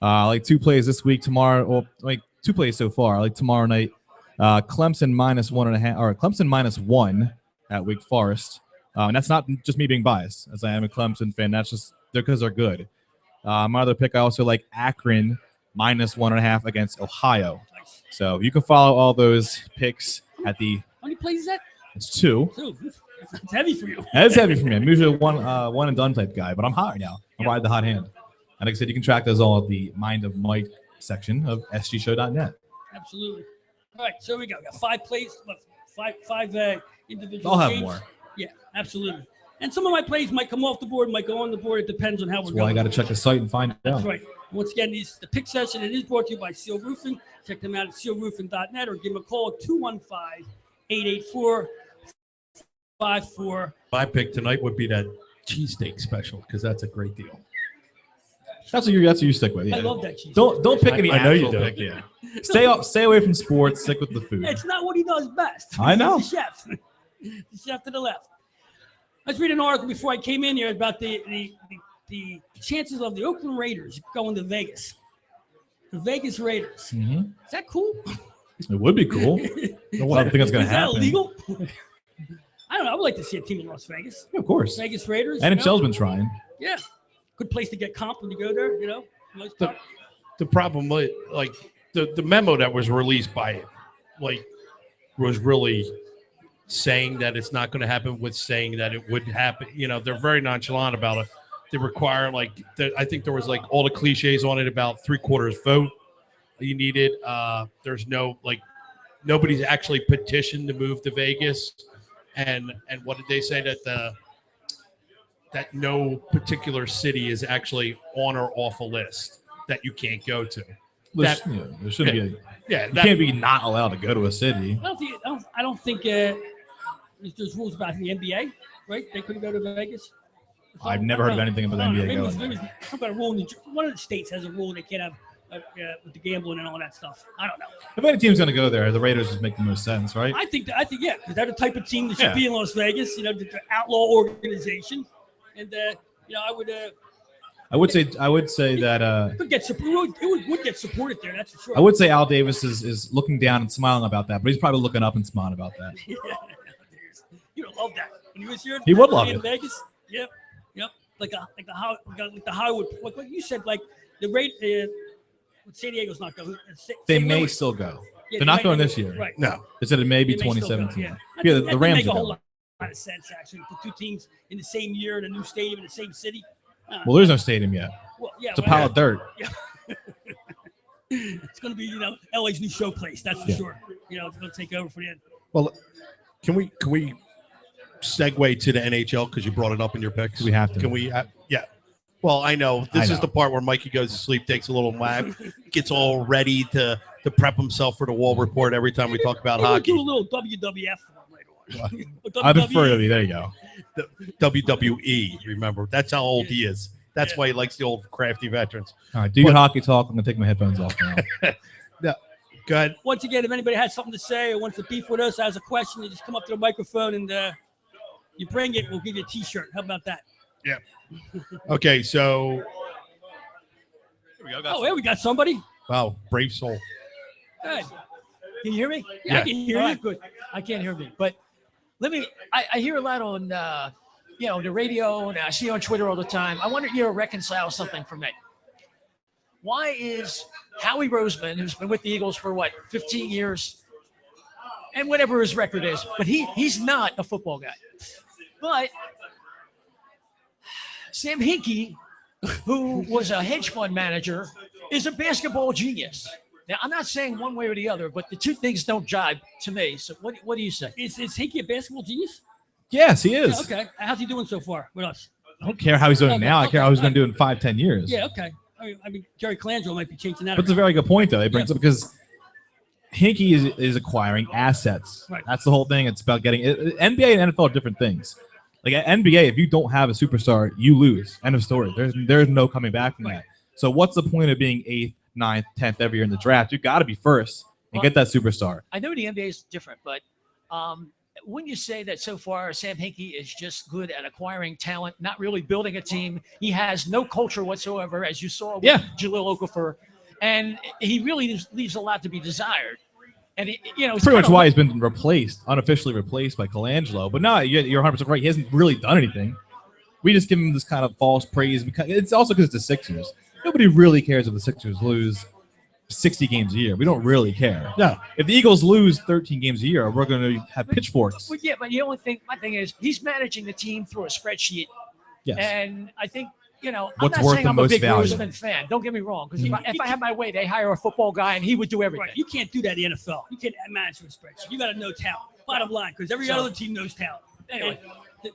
I like 2 plays this week, tomorrow, or like 2 plays so far. I like tomorrow night, Clemson -1.5, or Clemson -1 at Wake Forest. And that's not just me being biased, as I am a Clemson fan. That's just because they're good. My other pick, I also like Akron -1.5 against Ohio. So you can follow all those picks at the. How many plays is that? It's 2. 2. It's heavy for you. That's heavy for me. I'm usually a one and done type guy, but I'm hot right now. I'm riding the hot hand. And like I said, you can track those all at the Mind of Mike section of sgshow.net. Absolutely. All right, so we got 5 plays, five individual I'll have games. more. Yeah, absolutely. And some of my plays might come off the board, might go on the board. It depends on how we're That's why I going. got to check the site and find That's out. right. Once again, the pick session, it is brought to you by Seal Roofing. Check them out at sealroofing.net or give them a call at 215-884-54. My pick tonight would be that cheesesteak special because that's a great deal. That's what you stick with. Yeah. I love that cheese. Don't pick any. I know you actual do. pick, yeah. Stay away from sports. Stick with the food. It's not what he does best. I know. He's the chef. The chef to the left. I was reading an article before I came in here about the chances of the Oakland Raiders going to Vegas. The Vegas Raiders. Mm-hmm. Is that cool? It would be cool. I don't think it's going to happen. Is that illegal? I don't know. I would like to see a team in Las Vegas. Yeah, of course. Vegas Raiders. NHL's been trying. Yeah. Good place to get comp when you go there, Nice part. The problem with the memo that was released by it, was really saying that it's not going to happen with saying that it would happen. They're very nonchalant about it. They require I think there was all the cliches on it about 3/4 vote you needed. There's no nobody's actually petitioned to move to Vegas, and what did they say that no particular city is actually on or off a list that you can't go to. There shouldn't be. You can't be not allowed to go to a city. I don't think there's rules about the NBA, right? They couldn't go to Vegas. I've never heard of anything about the NBA going maybe some kind of rule. One of the states has a rule they can't have with the gambling and all that stuff. I don't know. If any team's going to go there, the Raiders just make the most sense, right? I think yeah, because they're the type of team that should be in Las Vegas. The outlaw organization, and I would say that it would get support. It would get supported there. That's for sure. I would say Al Davis is looking down and smiling about that, but he's probably looking up and smiling about that. Yeah, you don't love that. When he was here, he would love in it. Vegas. Yep. Like the Hollywood. Like what you said, like the rate. San Diego's not going. They may still go. Yeah, they're not going this year. Right. No. They said it may be 2017. Yeah, the Rams make a are whole going. lot of sense actually. Put 2 teams in the same year in a new stadium in the same city. Well, there's no stadium yet. Well, yeah, it's a pile of dirt. Yeah. It's going to be LA's new showplace. That's for sure. It's going to take over for the end. Well, can we segue to the NHL because you brought it up in your picks? We have to. Can we? Yeah. Well, I know this is the part where Mikey goes to sleep, takes a little nap, gets all ready to prep himself for the Wall Report every time we talk about hockey. Do a little WWF for him later on. I prefer WWE. There you go. The WWE. Remember, that's how old he is. That's why he likes the old crafty veterans. All right, do your hockey talk. I'm gonna take my headphones off now. No, go ahead. Once again, if anybody has something to say or wants to beef with us, has a question, you just come up to the microphone and you bring it. We'll give you a T-shirt. How about that? Yeah. Okay, so. Here we go. We got somebody. Wow, brave soul. Good. Can you hear me? Yeah, I can hear you. Good. I can't hear me, but I hear a lot on the radio, and I see on Twitter all the time. I wonder if you reconcile something for me. Why is Howie Roseman, who's been with the Eagles for 15 years, and whatever his record is, but he's not a football guy. But Sam Hinkie, who was a hedge fund manager, is a basketball genius. Now, I'm not saying one way or the other, but the two things don't jibe to me. So what do you say? Is Hinkie a basketball genius? Yes, he is. Yeah, okay. How's he doing so far with us? I don't care how he's doing now. I care how he's going to do in 5-10 years. Yeah, okay. I mean, Jerry Colangelo might be changing that. But it's a very good point, though. He brings up because Hinkie is acquiring assets. Right. That's the whole thing. It's about getting NBA and NFL are different things. Like at NBA, if you don't have a superstar, you lose. End of story. There's no coming back from that. So what's the point of being 8th, 9th, 10th every year in the draft? You got to be first and get that superstar. I know the NBA is different, but wouldn't you say that so far Sam Hinkie is just good at acquiring talent, not really building a team? He has no culture whatsoever, as you saw with Jahlil Okafor, and he really leaves a lot to be desired. And it's pretty much why he's been unofficially replaced by Colangelo. But no, you're 100% right. He hasn't really done anything. We just give him this kind of false praise. It's also because it's the Sixers. Nobody really cares if the Sixers lose 60 games a year. We don't really care. No. If the Eagles lose 13 games a year, we're going to have pitchforks. But but my thing is he's managing the team through a spreadsheet. Yes. And I think, I'm What's not worth saying the I'm a most big value? Roseman fan. Don't get me wrong. Because if I had my way, they hire a football guy and he would do everything. Right. You can't do that in the NFL. You can't manage a spreadsheet. You got to know talent. Bottom line, because every other team knows talent. Anyway.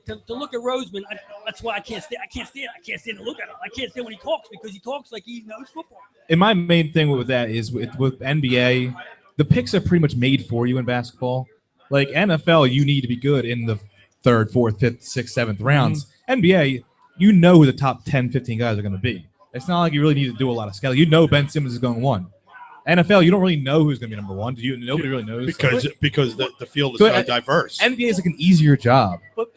To look at Roseman, that's why I can't stand to look at him. I can't stand when he talks because he talks like he knows football. And my main thing with that is with NBA, the picks are pretty much made for you in basketball. Like NFL, you need to be good in the 3rd, 4th, 5th, 6th, 7th rounds. NBA, you know who the top 10, 15 guys are going to be. It's not like you really need to do a lot of scouting. You know Ben Simmons is going 1. NFL, you don't really know who's going to be number 1. Nobody really knows. Because the field is so diverse. NBA is like an easier job. But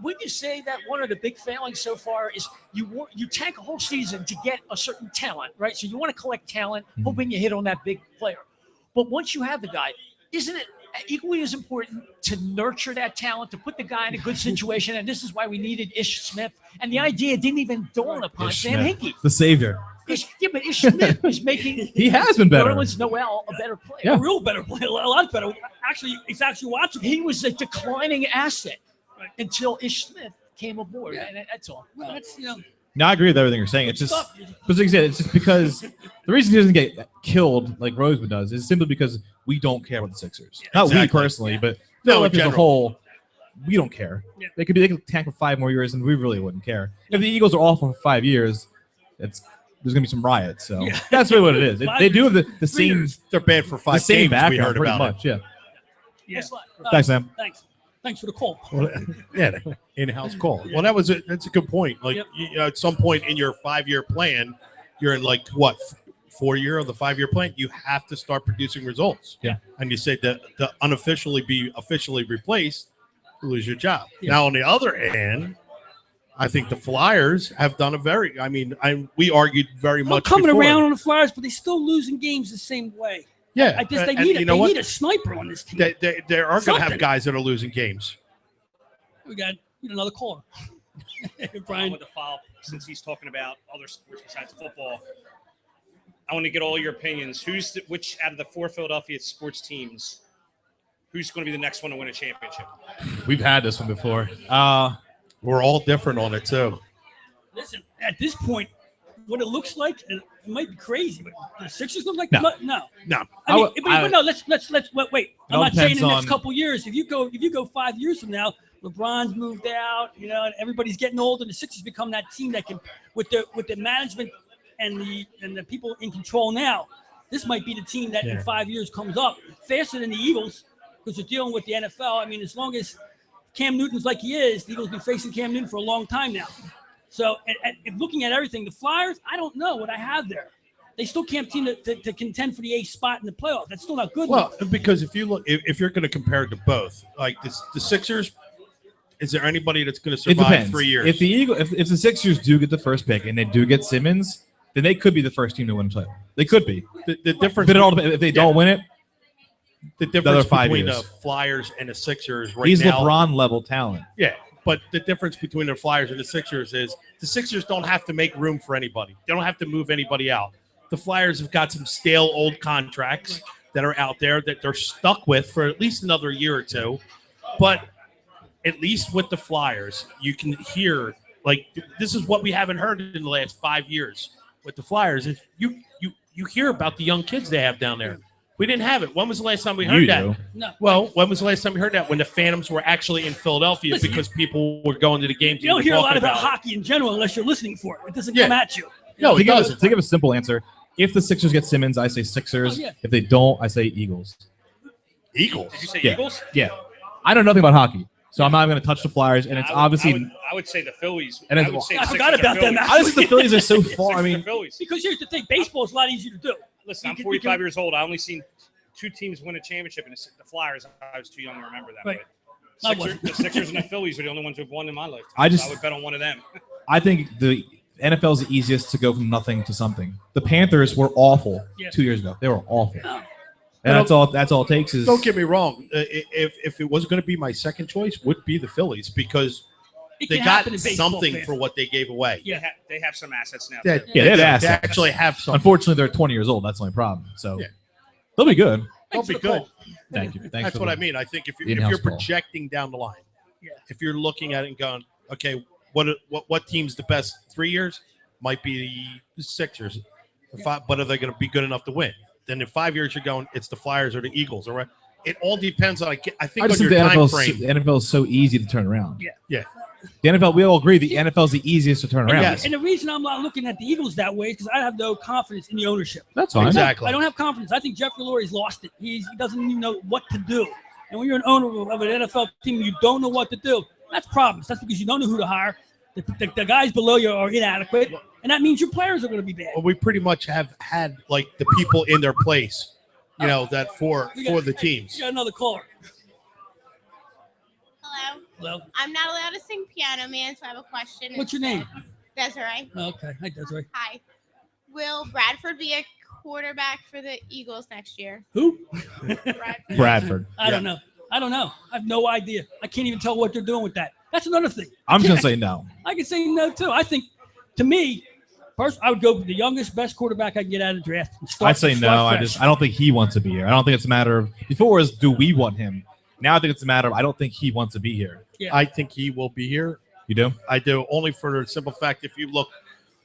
wouldn't you say that one of the big failings so far is you tank a whole season to get a certain talent, right? So you want to collect talent, hoping you hit on that big player. But once you have the guy, isn't it equally as important to nurture that talent, to put the guy in a good situation? And this is why we needed Ish Smith. And the idea didn't even dawn upon Sam Hinkie. The savior. But Ish Smith is making he has been better. Nerlens Noel a better player. Yeah. A real better player, a lot better. Actually, it's actually watchable. He was a declining asset until Ish Smith came aboard. And that's all. Well, that's, No, I agree with everything you're saying. It's just, but like I said, it's just because the reason he doesn't get killed like Roseman does is simply because we don't care about the Sixers. Not we personally, but as a whole, we don't care. Yeah. They could tank for 5 more years, and we really wouldn't care. If the Eagles are awful for 5 years, there's gonna be some riots. So that's really what it is. They do have the same. They're bad for 5 games. We heard pretty about much. it. Yeah. Thanks, Sam. Thanks for the call. Well, in-house call. Well, that's a good point. Like at some point in your 5-year plan, you're in 4 year of the 5-year plan. You have to start producing results. Yeah. And you say that to unofficially be officially replaced, you lose your job. Yeah. Now on the other hand, I think the Flyers have done we argued very much coming before. around on the Flyers, but they're still losing games the same way. Yeah, I guess they need a sniper on this team. They are going to have guys that are losing games. We got another caller. Brian. I want to follow up, since he's talking about other sports besides football. I want to get all your opinions. Which out of the 4 Philadelphia sports teams, who's going to be the next one to win a championship? We've had this one before. We're all different on it too. Listen, at this point, what it looks like, and it might be crazy, but the Sixers look like no. I mean, no. Let's wait. I'm not saying in the next couple years. If you go 5 years from now, LeBron's moved out, and everybody's getting old, and the Sixers become that team that can, with the management and the people in control now. This might be the team that in 5 years comes up faster than the Eagles because they're dealing with the NFL. I mean, as long as Cam Newton's like he is, the Eagles have been facing Cam Newton for a long time now. So, and looking at everything, the Flyers, I don't know what I have there. They still can't seem to contend for the 8th spot in the playoffs. That's still not good. Well, because if you look, if you're going to compare it to both, like the Sixers, is there anybody that's going to survive 3 years? If if the Sixers do get the first pick and they do get Simmons, then they could be the first team to win a title. They could be. The difference, but it all depends. If they don't win it, the difference 5 between years. the Flyers and the Sixers right He's now. LeBron level talent. Yeah, but the difference between the Flyers and the Sixers is the Sixers don't have to make room for anybody. They don't have to move anybody out. The Flyers have got some stale old contracts that are out there that they're stuck with for at least another year or two. But at least with the Flyers, you can hear, like, this is what we haven't heard in the last 5 years with the Flyers. Is you hear about the young kids they have down there. We didn't have it. When was the last time we heard that? do. No. Well, when was the last time we heard that? When the Phantoms were actually in Philadelphia Listen, because people were going to the games. You don't hear a lot about it. hockey in general unless you're listening for it. It doesn't Yeah. come at you. No, it doesn't. Think of a simple answer. If the Sixers get Simmons, I say Sixers. Oh, yeah. If they don't, I say Eagles. Eagles. Did you say Yeah. Eagles? Yeah. I know nothing about hockey, so I'm not going to touch the Flyers, and it's obviously. I would say the Phillies. And it's- I would say I the forgot Sixers about or them, Phillies. Honestly, the Phillies are so far. Sixers I or mean, Phillies. Because here's the thing, baseball is a lot easier to do. Listen, I'm You can- 45 years old. I only seen 2 teams win a championship, and the Flyers. I was too young to remember that. Right. But I wasn't. the Sixers and the Phillies are the only ones who've won in my lifetime. I So I would bet on one of them. I think the NFL is the easiest to go from nothing to something. The Panthers were awful Yeah. 2 years ago. They were awful, No. and that's all. That's all it takes is. Don't get me wrong. If it was going to be my second choice, would be the Phillies because It they can got happen in baseball, something man. for what they gave away. Yeah. They have some assets now. That- Yeah, they have they assets. actually have some. Unfortunately, they're 20 years old. That's the only problem. So Yeah. they'll be good. They'll Thanks be for the good. call. Thank you. Thanks That's for what the- I mean. I think if in-house you're call. projecting down the line, Yeah. if you're looking at it and going, okay, what team's the best 3 years? Might be the Sixers. But are they going to be good enough to win? Then in 5 years, you're going, it's the Flyers or the Eagles. All right. It all depends on. I think I just on think your the time NFL, frame. the NFL is so easy to turn around. Yeah. Yeah. The NFL, we all agree, the NFL is the easiest to turn around. Yes. And the reason I'm not looking at the Eagles that way is because I have no confidence in the ownership. That's fine. Exactly. I don't have confidence. I think Jeffrey Lurie's lost it. He doesn't even know what to do. And when you're an owner of an NFL team, you don't know what to do. That's problems. That's because you don't know who to hire. The guys below you are inadequate, and that means your players are going to be bad. Well, we pretty much have had like the people in their place, that for the teams. You got another caller. Hello. Hello. I'm not allowed to sing Piano Man, so I have a question. What's your name? Desiree. Okay. Hi, Desiree. Hi. Will Bradford be a quarterback for the Eagles next year? Who? Bradford. I don't know. I have no idea. I can't even tell what they're doing with that. That's another thing. I'm just going to say no. I can say no, too. I think, to me, first, I would go for the youngest, best quarterback I can get out of the draft. I'd say no. Fresh. I don't think he wants to be here. I don't think it's a matter of, before it was, do we want him? Now I think it's a matter of, I don't think he wants to be here. Yeah. I think he will be here. You do? I do, only for the simple fact if you look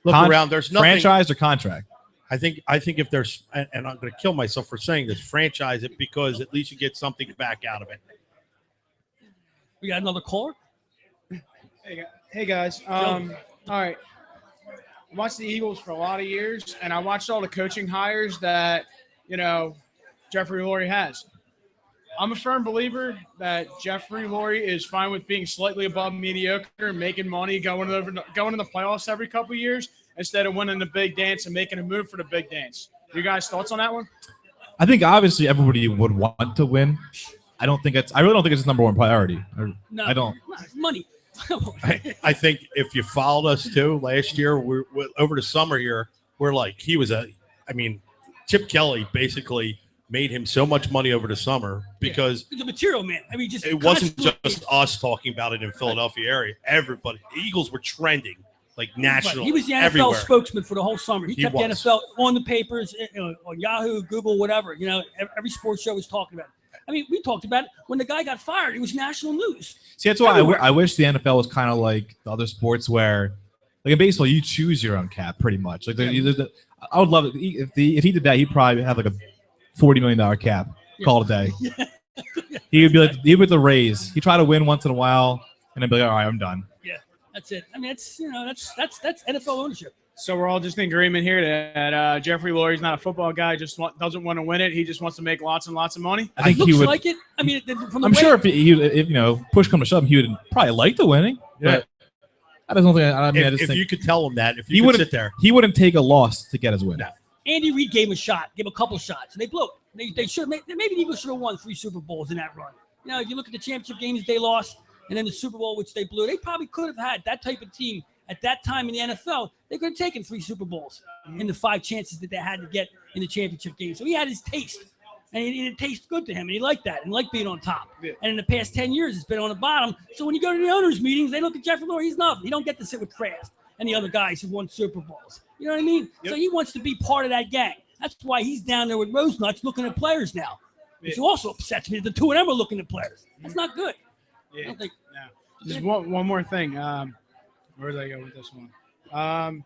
around, there's nothing. Franchise or contract? I think if there's, and I'm going to kill myself for saying this, franchise it because at least you get something back out of it. We got another caller? Hey guys. All right. I watched the Eagles for a lot of years, and I watched all the coaching hires that Jeffrey Lurie has. I'm a firm believer that Jeffrey Lurie is fine with being slightly above mediocre, making money, going in the playoffs every couple of years instead of winning the big dance and making a move for the big dance. You guys' thoughts on that one? I think obviously everybody would want to win. I really don't think it's his number one priority. No. I don't. No, it's money. I think if you followed us too last year, we're over the summer here, we're like Chip Kelly basically made him so much money over the summer because He's a material man. I mean, just it wasn't constantly- just us talking about it in Philadelphia area. Everybody, the Eagles were trending like national. He was the NFL everywhere. spokesman for the whole summer. He kept the was. NFL on the papers, on Yahoo, Google, whatever. Every sports show was talking about it. I mean, we talked about it when the guy got fired. It was national news. See, that's why Everywhere. I wish the NFL was kind of like the other sports where, like in baseball, you choose your own cap pretty much. Like, I would love it if he did that. He'd probably have like a $40 million cap. Call it a day. He would be like with the Rays. He try to win once in a while, and then be like, all right, I'm done. Yeah, that's it. I mean, that's NFL ownership. So we're all just in agreement here that Jeffrey Lurie's not a football guy, doesn't want to win it. He just wants to make lots and lots of money. I think Looks he would. like it. I mean, from the I'm way- sure if push come to shove, he would probably like the winning. Yeah. But I don't think. I mean, I just If think you could tell him that, if he you could wouldn't sit there, he wouldn't take a loss to get his win. No. Andy Reid gave him a shot, gave him a couple shots, and they blew it. They should maybe the Eagles should have won 3 Super Bowls in that run. If you look at the championship games they lost, and then the Super Bowl which they blew, they probably could have had that type of team at that time in the NFL. They could have taken 3 Super Bowls in the 5 chances that they had to get in the championship game. So he had his taste And it tastes good to him, and he liked that, and liked being on top. Yeah. And in the past 10 years, it's been on the bottom. So when you go to the owners' meetings, they look at Jeffrey Lurie. He's nothing. He don't get to sit with Kraft and the other guys who won Super Bowls. You know what I mean? Yep. So he wants to be part of that gang. That's why he's down there with Rosenuts looking at players now, which also upsets me. The two of them are looking at players. That's not good. Yeah. I don't think. No. Just one more thing. Where did I go with this one?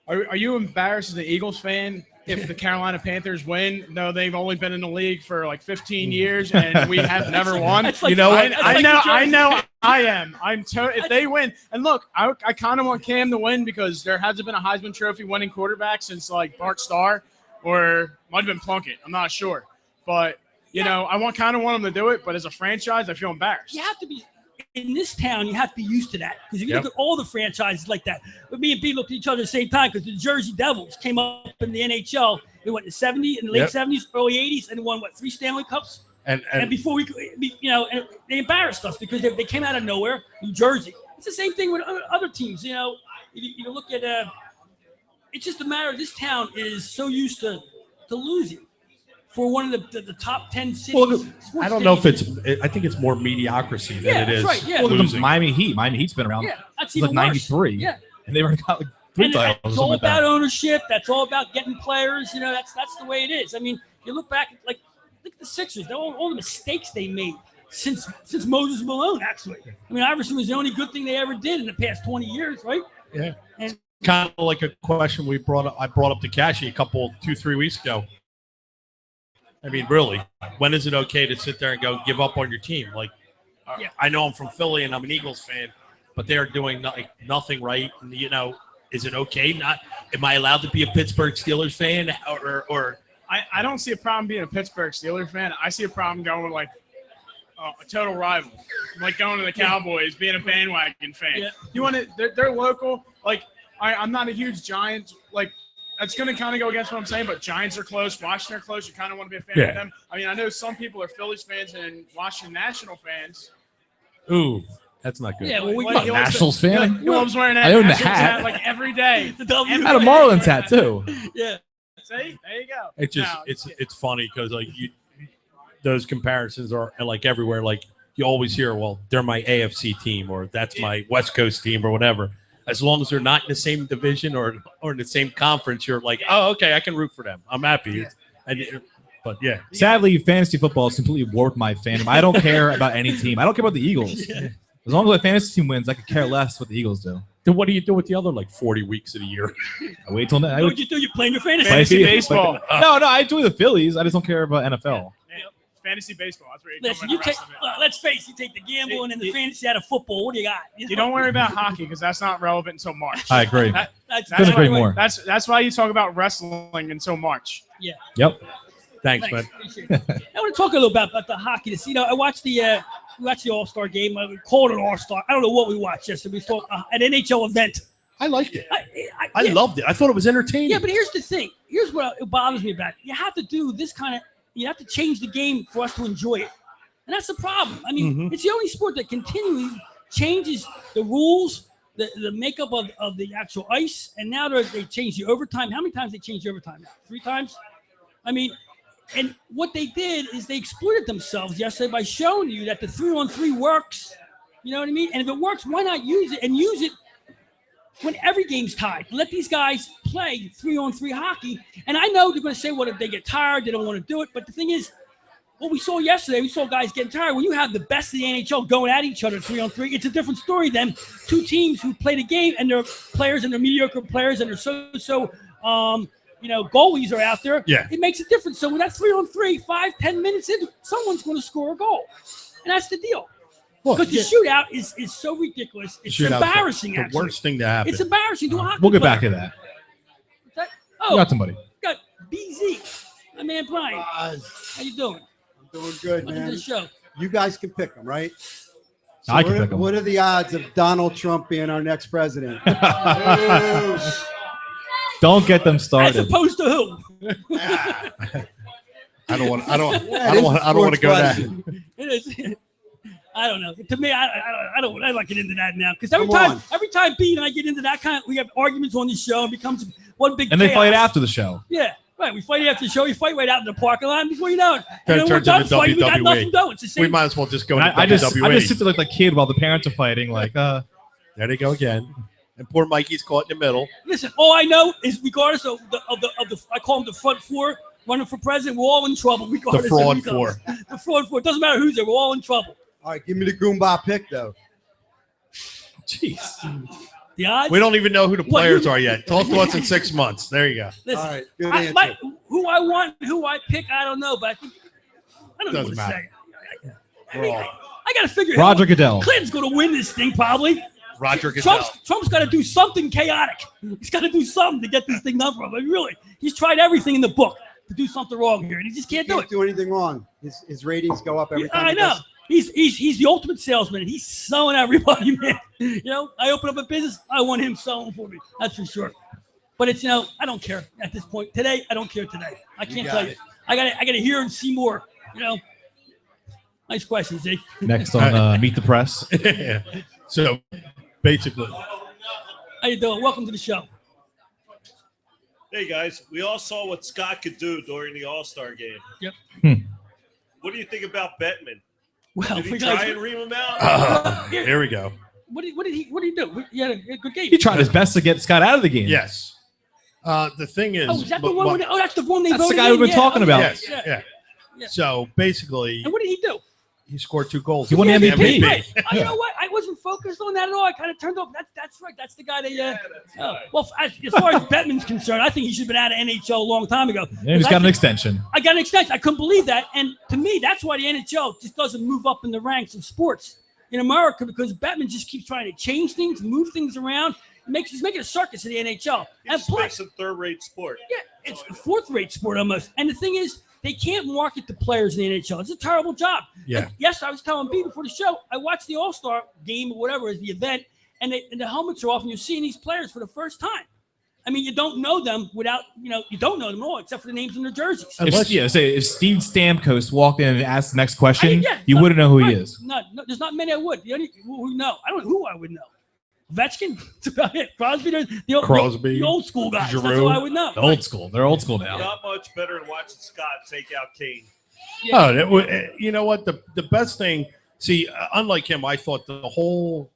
Are you embarrassed as an Eagles fan if the Carolina Panthers win? No, they've only been in the league for like 15 years and we have never won. Like, you know, I know, I am. If they win, and look, I kind of want Cam to win because there hasn't been a Heisman Trophy winning quarterback since like Bart Starr or might have been Plunkett. I'm not sure, but you know, I want him to do it. But as a franchise, I feel embarrassed. You have to be. In this town, you have to be used to that because if you look at all the franchises like that, but me and Pete looked at each other at the same time because the Jersey Devils came up in the NHL. They went in the 70s, in the late 70s, early 80s, and won 3 Stanley Cups. And before we, and they embarrassed us because they came out of nowhere. New Jersey. It's the same thing with other teams. You know, you look at it's just a matter of this town is so used to losing. For one of the top 10 cities. Well, I don't know if I think it's more mediocrity than it is. Right, yeah. Well, the Miami Heat's been around. Yeah, that's since even like worse. 93. Yeah. And they already got like 3 titles. It's all about ownership. That's all about getting players. You know, that's the way it is. I mean, you look back, look at the Sixers. All the mistakes they made since Moses Malone, actually. I mean, Iverson was the only good thing they ever did in the past 20 years, right? Yeah. And kind of like a question I brought up to Cashy 2-3 weeks ago. I mean, really, when is it okay to sit there and go give up on your team? Like, I know I'm from Philly and I'm an Eagles fan, but they're doing nothing right. And, you know, is it okay? Am I allowed to be a Pittsburgh Steelers fan? Or I don't see a problem being a Pittsburgh Steelers fan. I see a problem going with, like, a total rival. Like going to the Cowboys, being a bandwagon fan. Yeah. You want to – they're local. Like, I'm not a huge Giants, like – that's going to kind of go against what I'm saying, but Giants are close. Washington are close. You kind of want to be a fan of them. I mean, I know some people are Phillies fans and Washington National fans. Ooh, that's not good. Yeah, well, I'm a Nationals fan. He loves wearing that. I own the Nationals hat. Like every day. I had a Marlins hat too. Yeah. See, there you go. It's just it's funny because like those comparisons are like everywhere. Like you always hear, well, they're my AFC team or that's my West Coast team or whatever. As long as they're not in the same division or in the same conference, you're like, oh, okay, I can root for them. I'm happy. But yeah. Sadly, fantasy football has completely warped my fandom. I don't care about any team. I don't care about the Eagles. Yeah. As long as my fantasy team wins, I could care less what the Eagles do. Then what do you do with the other 40 weeks of the year? I wait till next. What do you do? You're playing your fantasy baseball. No, I enjoy the Phillies. I just don't care about NFL. Fantasy baseball. That's where listen, let's face it, you take the gambling and the fantasy out of football. What do you got? You don't worry about hockey because that's not relevant until March. I agree. Couldn't agree more. That's why you talk about wrestling until March. Yeah. Yep. Thanks, man. I want to talk a little about the hockey. I watched the All-Star game. We called it All-Star. I don't know what we watched yesterday. We saw an NHL event. I liked it. I loved it. I thought it was entertaining. Yeah, but here's the thing. Here's what bothers me about it. You have to do this kind of. You have to change the game for us to enjoy it. And that's the problem. I mean, it's the only sport that continually changes the rules, the makeup of the actual ice, and now they change the overtime. How many times they changed the overtime now? 3 times? I mean, and what they did is they exploited themselves yesterday by showing you that the 3-on-3 works. You know what I mean? And if it works, why not use it and use it when every game's tied? Let these guys play 3-on-3 hockey. And I know they're going to say, well, if they get tired, they don't want to do it. But the thing is, what we saw yesterday, we saw guys getting tired. When you have the best of the NHL going at each other 3-on-3, it's a different story than 2 teams who play the game and their players and their mediocre players and their goalies are out there. Yeah. It makes a difference. So when that's 3-on-3, 5-10 minutes in, someone's going to score a goal. And that's the deal. Because the shootout is so ridiculous. It's embarrassing, the worst thing to happen. It's embarrassing to a hockey We'll get player. back to that. Oh, got somebody. Got BZ. My man Brian. How you doing? I'm doing good, Welcome man. to the show. You guys can pick them, right? So I can pick them. What are the odds of Donald Trump being our next president? Don't get them started. As opposed to who? I don't want to go there. It is. I don't know. To me, I don't like to get into that now because every time Pete and I get into that we have arguments on this show and becomes one big. And they chaos. fight after the show. Yeah. Right, we fight after the show. We fight right out in the parking lot. Before you know it, Then it turns into fighting, we got WWE. nothing going. It's the same. We might as well just go to I just WWE. sit there like the kid while the parents are fighting. Like, there they go again. And poor Mikey's caught in the middle. Listen, all I know is regardless of the I call them the front four running for president. We're all in trouble. Regardless The fraud of who four. comes. The fraud four. It doesn't matter who's there. We're all in trouble. All right, give me the Goombah pick though. Jeez. The odds? We don't even know who the What, players you- are yet. Talk to us in 6 months. There you go. Listen, All right, good answer. who I want, who I pick, I don't know, but I think I don't know Doesn't what to matter. say. We're all- I got to figure Roger out. Goodell. Clinton's going to win this thing probably. Roger Goodell. Trump's got to do something chaotic. He's got to do something to get this thing done for him. I mean, really, he's tried everything in the book to do something wrong here, and he just can't do it. Do anything wrong. His ratings go up every time. I he know. does- He's the ultimate salesman, and he's selling everybody, man. You know, I open up a business, I want him selling for me. That's for sure. But it's, I don't care at this point. Today, I don't care today. I can't tell you. I gotta hear and see more. Nice question, Zeke. next on Meet the Press. Yeah. So, basically. How you doing? Welcome to the show. Hey guys, we all saw what Scott could do during the All-Star game. Yep. What do you think about Bettman? Well, Did he we try guys- and ream him out? Here we go. What did he do? He had a good game. He tried his best to get Scott out of the game. Yes. The thing is, Oh, is that the one? That's the one they That's the voted guy we've in? been talking about. Yes. Yeah. Yeah. So basically, And what did he do? he scored 2 goals. He won the MVP. Right. You know what? I wasn't focused on that at all. I kind of turned off. That's right. That's the guy that. Well, as far as Bettman's concerned, I think he should have been out of NHL a long time ago. And he's got an extension. I got an extension. I couldn't believe that. And to me, that's why the NHL just doesn't move up in the ranks of sports in America, because Bettman just keeps trying to change things, move things around. He's making a circus of the NHL. He just makes a third-rate sport. Yeah, it's a fourth-rate sport almost. And the thing is, they can't market the players in the NHL. It's a terrible job. Yeah. Like, yes, I was telling B before the show, I watched the All-Star game or whatever is the event, and the helmets are off, and you're seeing these players for the first time. I mean, you don't know them without, you don't know them at all, except for the names on their jerseys. If Steve Stamkos walked in and asked the next question, you no, wouldn't know who he right. is. No, there's not many I would. The only who know. I don't know who I would know. Ovechkin, that's about it. Crosby, the old school guys. That's who I would know. The old school. They're old school now. Not much better than watching Scott take out Kane. Yeah. Oh, you know what? The best thing, unlike him, I thought the whole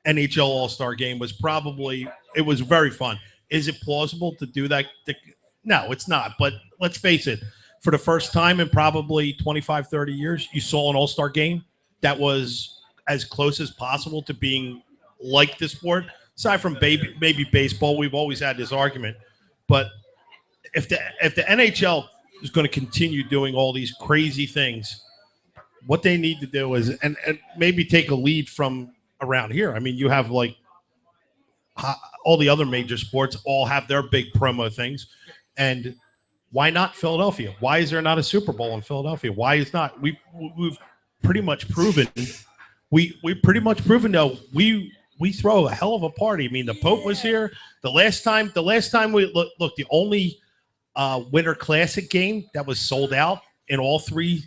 NHL All-Star game was it was very fun. Is it plausible to do that? No, it's not. But let's face it, for the first time in probably 25, 30 years, you saw an All-Star game that was as close as possible to being like the sport. Aside from maybe baseball, we've always had this argument. But if the NHL is going to continue doing all these crazy things, what they need to do is and maybe take a lead from around here. I mean, you have like all the other major sports all have their big promo things. And why not Philadelphia? Why is there not a Super Bowl in Philadelphia? Why is not? We've pretty much proven though we throw a hell of a party. I mean, the Pope was here the last time we look the only Winter Classic game that was sold out in all 3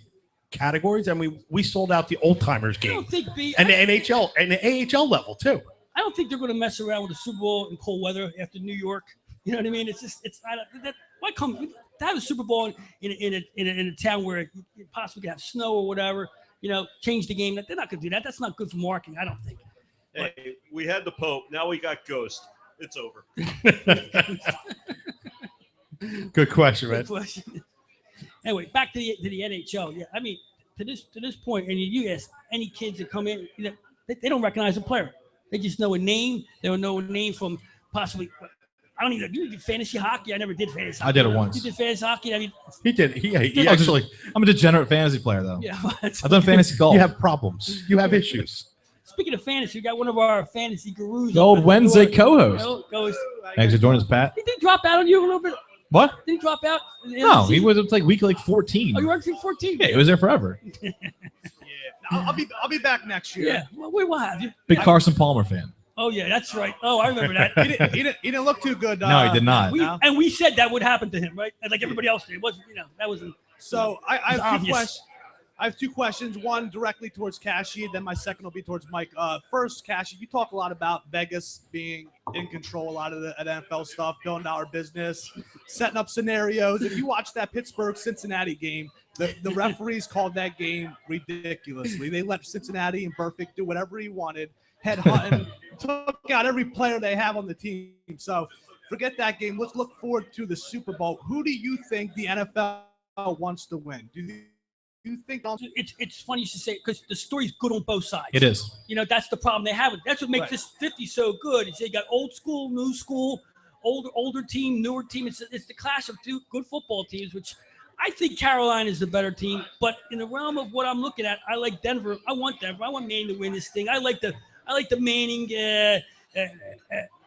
categories, and we sold out the old timers game and the NHL and the AHL level too. I don't think they're going to mess around with the Super Bowl in cold weather after New York. You know what I mean? Why come to have a Super Bowl in a town where it possibly could have snow or whatever? Change the game. They're not going to do that. That's not good for marketing, I don't think. Hey, we had the Pope. Now we got Ghost. It's over. Good question, man. Good question. Anyway, back to the NHL. Yeah, I mean, to this point, and you ask any kids that come in, they don't recognize a player. They just know a name. They don't know a name from possibly. I don't even. You did fantasy hockey. I never did fantasy hockey. I did it once. You did fantasy hockey. I mean, he did. He actually. I'm a degenerate fantasy player, though. Yeah, I've done fantasy golf. You have problems. You have issues. Speaking of fantasy, we got one of our fantasy gurus. The old Wednesday co-host. Goes. Thanks for joining us, Pat. Did he drop out on you a little bit? What? Did he drop out? No, he was like week 14. Oh, you worked through 14. Yeah, he was there forever. I'll be back next year. Yeah, well, we'll have you. Big Carson Palmer fan. Oh yeah, that's right. Oh, I remember that. he didn't look too good. No, he did not. We said that would happen to him, right? And like everybody else did. It wasn't, that wasn't. So I have two questions. I have two questions. One directly towards Cashy, then my second will be towards Mike. First, Cashy, you talk a lot about Vegas being in control, a lot of the NFL stuff, billion-dollar business, setting up scenarios. If you watch that Pittsburgh-Cincinnati game, the referees called that game ridiculously. They let Cincinnati and Burfict do whatever he wanted, headhunting, took out every player they have on the team. So forget that game. Let's look forward to the Super Bowl. Who do you think the NFL wants to win? Do you think it's funny you should say because the story's good on both sides. It is. You know, that's the problem they have. That's what makes this 50 so good. Is they got old school, new school, older team, newer team. It's the clash of two good football teams, which I think Carolina is the better team. But in the realm of what I'm looking at, I like Denver. I want Denver. I want Manning to win this thing. I like the Manning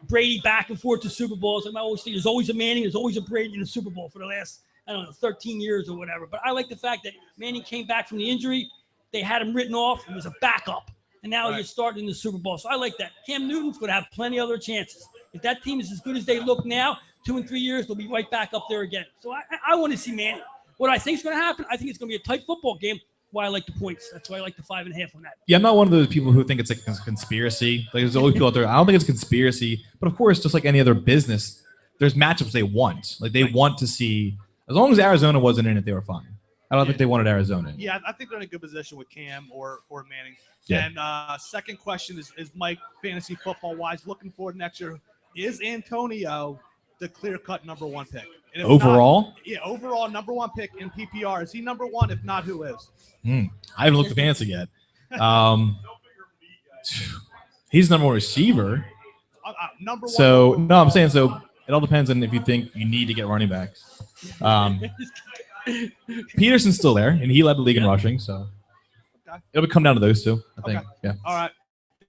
Brady back and forth to Super Bowls. I always think there's always a Manning, there's always a Brady in the Super Bowl for the last 13 years or whatever. But I like the fact that Manning came back from the injury. They had him written off. He was a backup. And now you're starting in the Super Bowl. So I like that. Cam Newton's going to have plenty of other chances. If that team is as good as they look now, 2 and 3 years, they'll be right back up there again. So I want to see Manning. What I think is going to happen, I think it's going to be a tight football game. Why I like the points. That's why I like the 5.5 on that. Yeah, I'm not one of those people who think it's like a conspiracy. Like there's always people out there. I don't think it's conspiracy, but of course, just like any other business, there's matchups they want. Like they want to see. As long as Arizona wasn't in it, they were fine. I don't think they wanted Arizona in. Yeah, I think they're in a good position with Cam or Manning. Yeah. And second question is Mike, fantasy football-wise, looking forward to next year, is Antonio the clear-cut number one pick? And if Overall? Not, overall number one pick in PPR. Is he number one? If not, who is? I haven't looked at fantasy yet. He's number one receiver. Number one. So, no, I'm saying so it all depends on if you think you need to get running backs. Peterson's still there, and he led the league in rushing, so it'll come down to those two, I think. Yeah. All right.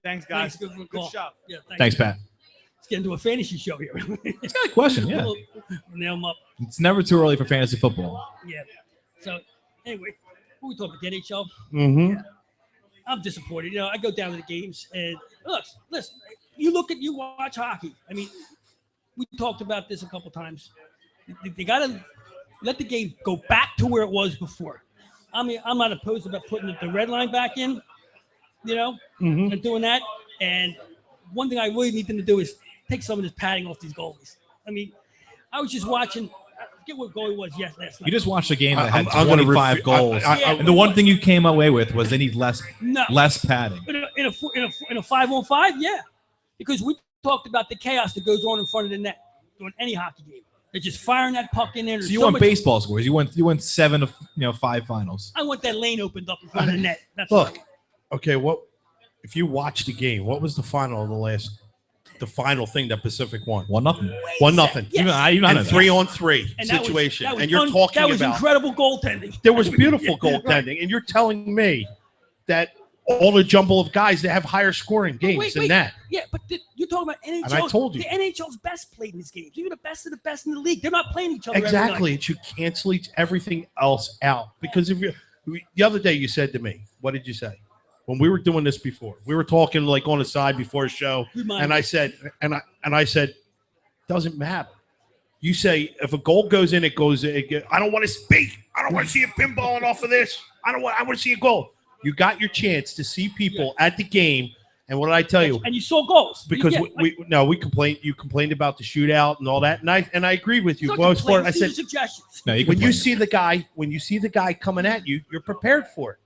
Thanks, guys. Good show. Yeah, Thanks, Pat. Let's get into a fantasy show here. It's got a question, yeah. We'll nail them up. It's never too early for fantasy football. Yeah. So, anyway, we talk about the NHL. Mm-hmm. Yeah. I'm disappointed. You know, I go down to the games, and listen, you watch hockey. I mean, we talked about this a couple times. They got to let the game go back to where it was before. I mean, I'm not opposed about putting the red line back in, and doing that. And one thing I really need them to do is take some of this padding off these goalies. I mean, I was just watching. I forget what goal it was last night. You just watched a game that had I'm gonna 25 goals, and the one thing you came away with was they need less padding. In a 5-on-5, yeah, because we talked about the chaos that goes on in front of the net during any hockey game. They're just firing that puck in there. So you want baseball scores? You want 7 of 5 finals. I want that lane opened up in front of the net. That's Look, okay, what if you watch the game? What was the final of the final thing that Pacific won? 1-0. 1-0. Yes. Even 3-on-3 And situation. that was and you're talking that was about incredible goaltending. There was beautiful goaltending, and you're telling me that all the jumble of guys that have higher scoring games than that. Yeah, but you're talking about NHL. And I told you. The NHL's best played in these games. Even the best of the best in the league. They're not playing each other Exactly. every night. It should cancel everything else out. Because the other day you said to me, what did you say? When we were doing this before, we were talking like on the side before a show, and I said, doesn't matter. You say if a goal goes in, it goes in. I don't want to speak. I don't want to see a pinballing off of this. I want to see a goal. You got your chance to see people at the game, and what did I tell you? And you saw goals because we complained. You complained about the shootout and all that, and I agree with you. Most part, I said, no, when you see the guy coming at you, you're prepared for it.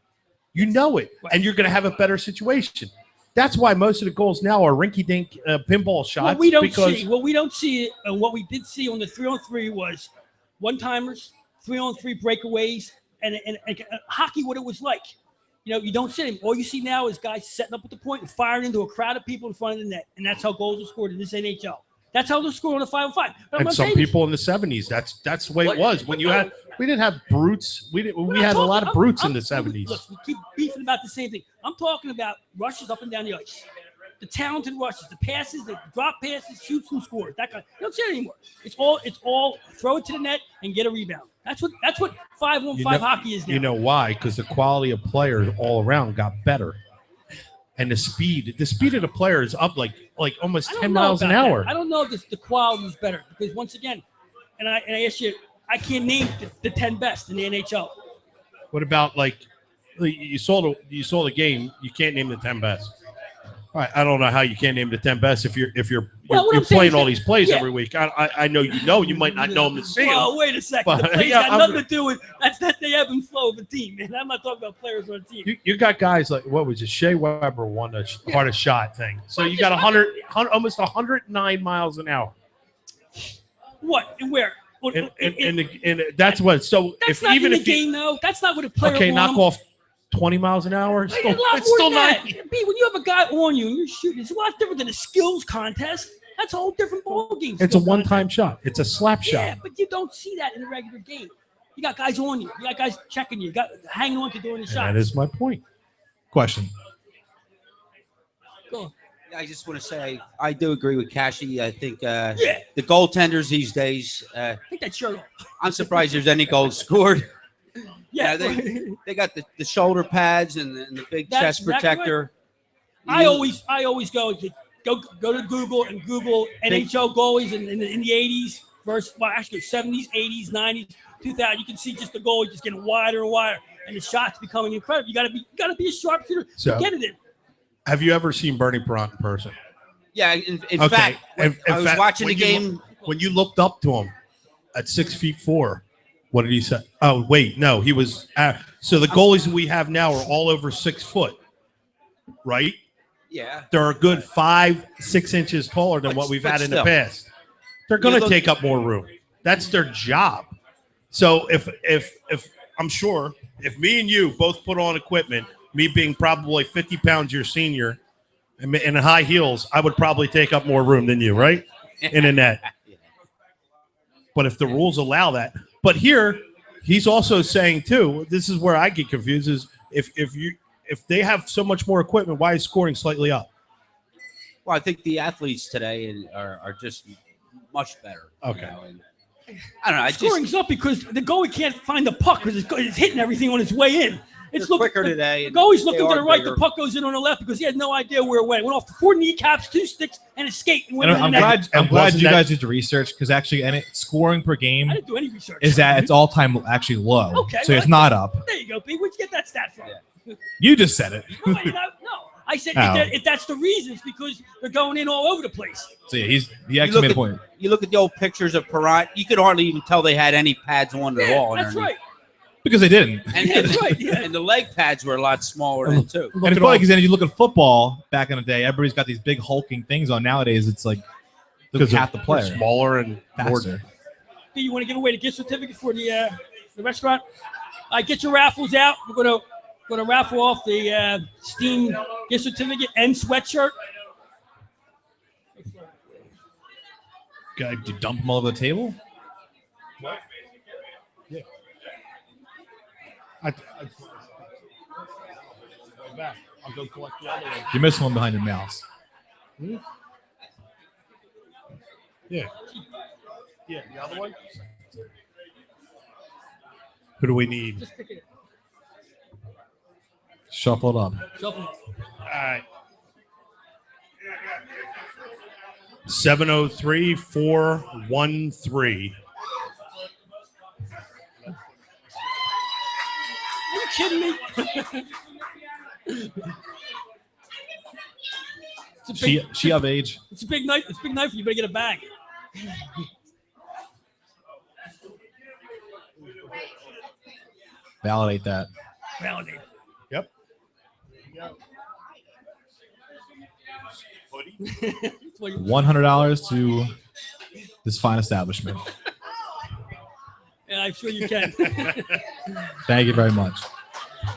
You know it, and you're going to have a better situation. That's why most of the goals now are rinky-dink pinball shots. What we don't see, and what we did see on the 3-on-3 was one-timers, 3-on-3 breakaways, and hockey. What it was like. You don't see them. All you see now is guys setting up at the point and firing into a crowd of people in front of the net, and that's how goals are scored in this NHL. That's how they're scored on a 5-on-5. And some people in the 70s, that's the way it was. When we didn't have brutes. We had a lot of brutes in the 70s. Look, we keep beefing about the same thing. I'm talking about rushes up and down the ice. The talented rushes, the passes, the drop passes, shoots and scores. That kind. You don't see it anymore. It's all throw it to the net and get a rebound. That's what 5-on-5 hockey is now. You know why? Because the quality of players all around got better, and the speed of the player is up like almost 10 miles an hour. I don't know if the quality is better because once again, and I ask you, I can't name the 10 best in the NHL. What about like You saw the game. You can't name the 10 best. All right, I don't know how you can't name the 10 best if you're playing all these plays every week. I know you might not know them to see them. Well, wait a second. The plays got nothing to do with that's the ebb and flow of a team, man. I'm not talking about players on a team. You got guys like what was it? Shea Weber won the hardest shot thing. So you got almost 109 miles an hour. What and where? And that's what. So that's not in the game, though. That's not what a player. Okay, knock off 20 miles an hour. It's still 90. B, when you have a guy on you and you're shooting, it's a lot different than a skills contest. That's a whole different ball game. It's a one-time shot. It's a slap shot. Yeah, but you don't see that in a regular game. You got guys on you. You got guys checking you. You got hanging on to doing the shots. That is my point. Question. Go on. I just want to say I do agree with Cashy. I think the goaltenders these days. Take that shirt off. I'm surprised there's any goals scored. Yeah, they got the shoulder pads and the big chest exactly protector. Right. I always go to Google and Google NHL goalies in the 80s versus actually 70s, 80s, 90s, 2000. You can see just the goalie just getting wider and wider, and the shots becoming incredible. You gotta be a sharpshooter to get it in. Have you ever seen Bernie Perrant in person? Yeah, in fact, I was watching the game. When you looked up to him at 6'4", what did he say? Oh, wait, no, he was. So the goalies we have now are all over 6 foot, right? Yeah. They're a good 5-6 inches taller than what we've had in the past. They're going to take up more room. That's their job. So if I'm sure if me and you both put on equipment, me being probably 50 pounds your senior and high heels, I would probably take up more room than you, right? In a net. But if the rules allow that. But here, he's also saying, too, this is where I get confused, is if they have so much more equipment, why is scoring slightly up? Well, I think the athletes today are just much better. Okay. You know, and I don't know. Scoring's up because the goalie can't find the puck because it's hitting everything on its way in. It's quicker today. The goalie's looking to the right, the puck goes in on the left because he had no idea where it went. It went off 4 kneecaps, 2 sticks, and a skate. And I'm glad you guys did the research because actually, scoring per game I didn't do any research. is at its all-time actually low. Okay, so it's not up. There you go, B. Where'd you get that stat from? Yeah. You just said it. No, I said if that's the reason, it's because they're going in all over the place. So yeah, he actually made a point. You look at the old pictures of Perrant, you could hardly even tell they had any pads on at all. That's right. Because they didn't. And the leg pads were a lot smaller than too. And it's funny because then if you look at football back in the day, everybody's got these big hulking things on. Nowadays, it's like look half the player. Smaller and faster. Do you want to give away the gift certificate for the restaurant? Get your raffles out. We're gonna raffle off the Steam gift certificate and sweatshirt. Did you dump them all over the table? What? Yeah. I'll go collect the other one. You missed one behind your mouse. Hmm? Yeah. Yeah, the other one. Who do we need? Just pick it. Shuffle it up. Shuffle. All right. 703-413. Are you kidding me? She of age. It's a big knife. It's a big knife. You better get a bag. Validate that. Validate. Yep. $100 to this fine establishment. Yeah, I'm sure you can. Thank you very much.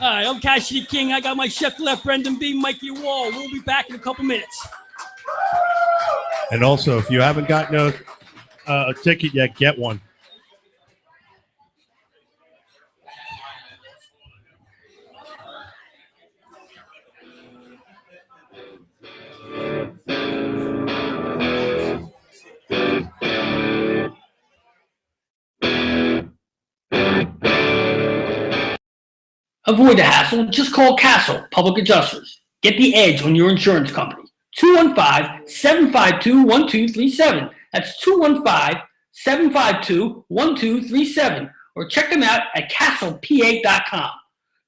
All right, I'm Cassidy King. I got my chef left, Brendan B, Mikey Wall. We'll be back in a couple minutes. And also, if you haven't gotten a ticket yet, get one. Avoid the hassle. Just call Castle Public Adjusters. Get the edge on your insurance company. 215-752-1237. That's 215-752-1237. Or check them out at castlepa.com.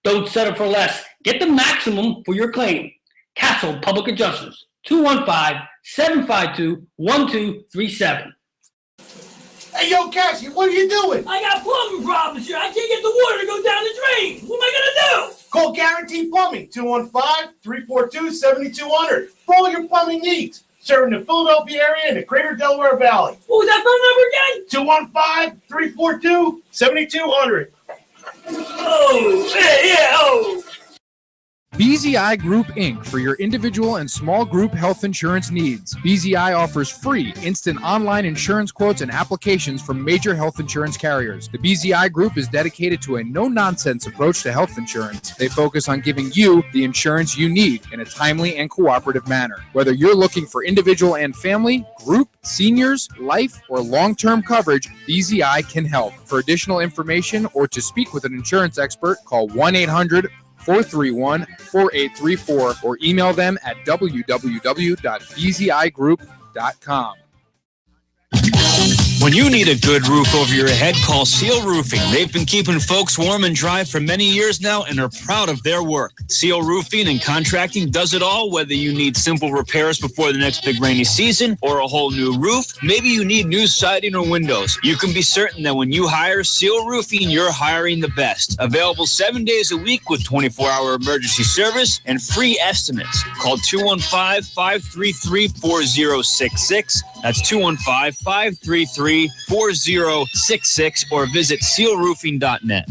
Don't settle for less. Get the maximum for your claim. Castle Public Adjusters, 215-752-1237. Hey, yo, Cassie, what are you doing? I got plumbing problems here. I can't get the water to go down the drain. What am I going to do? Call Guarantee Plumbing, 215-342-7200 for all your plumbing needs. Serving the Philadelphia area and the greater Delaware Valley. What was that phone number again? 215-342-7200. Oh, yeah, oh. BZI Group Inc. for your individual and small group health insurance needs. BZI offers free instant online insurance quotes and applications from major health insurance carriers. The BZI Group is dedicated to a no-nonsense approach to health insurance. They focus on giving you the insurance you need in a timely and cooperative manner. Whether you're looking for individual and family, group, seniors, life, or long-term coverage, BZI can help. For additional information or to speak with an insurance expert, call 1-800-431-4834 or email them at www.bzigroup.com. When you need a good roof over your head, call Seal Roofing. They've been keeping folks warm and dry for many years now and are proud of their work. Seal Roofing and Contracting does it all, whether you need simple repairs before the next big rainy season or a whole new roof. Maybe you need new siding or windows. You can be certain that when you hire Seal Roofing, you're hiring the best. Available 7 days a week with 24-hour emergency service and free estimates. Call 215-533-4066. That's 215-533-4066 or visit sealroofing.net.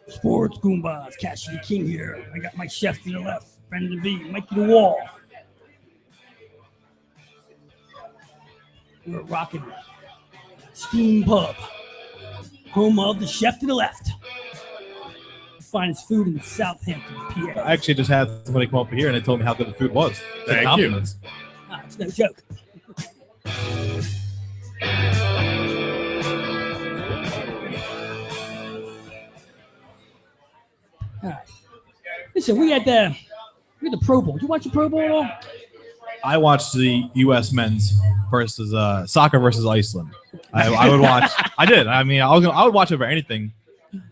Sports Goombahs, Cassidy King here. I got my chef to the left, Brendan V, Mikey the Wall. We're rocking Steam Pub, home of the chef to the left. Finest food in Southampton, PA. I actually just had somebody come over here and they told me how good the food was. Thank you. Ah, it's no joke. All right. Listen, we had the Pro Bowl. Did you watch the Pro Bowl at all? I watched the U.S. men's versus soccer versus Iceland. I would watch. I did. I mean, I would watch over anything,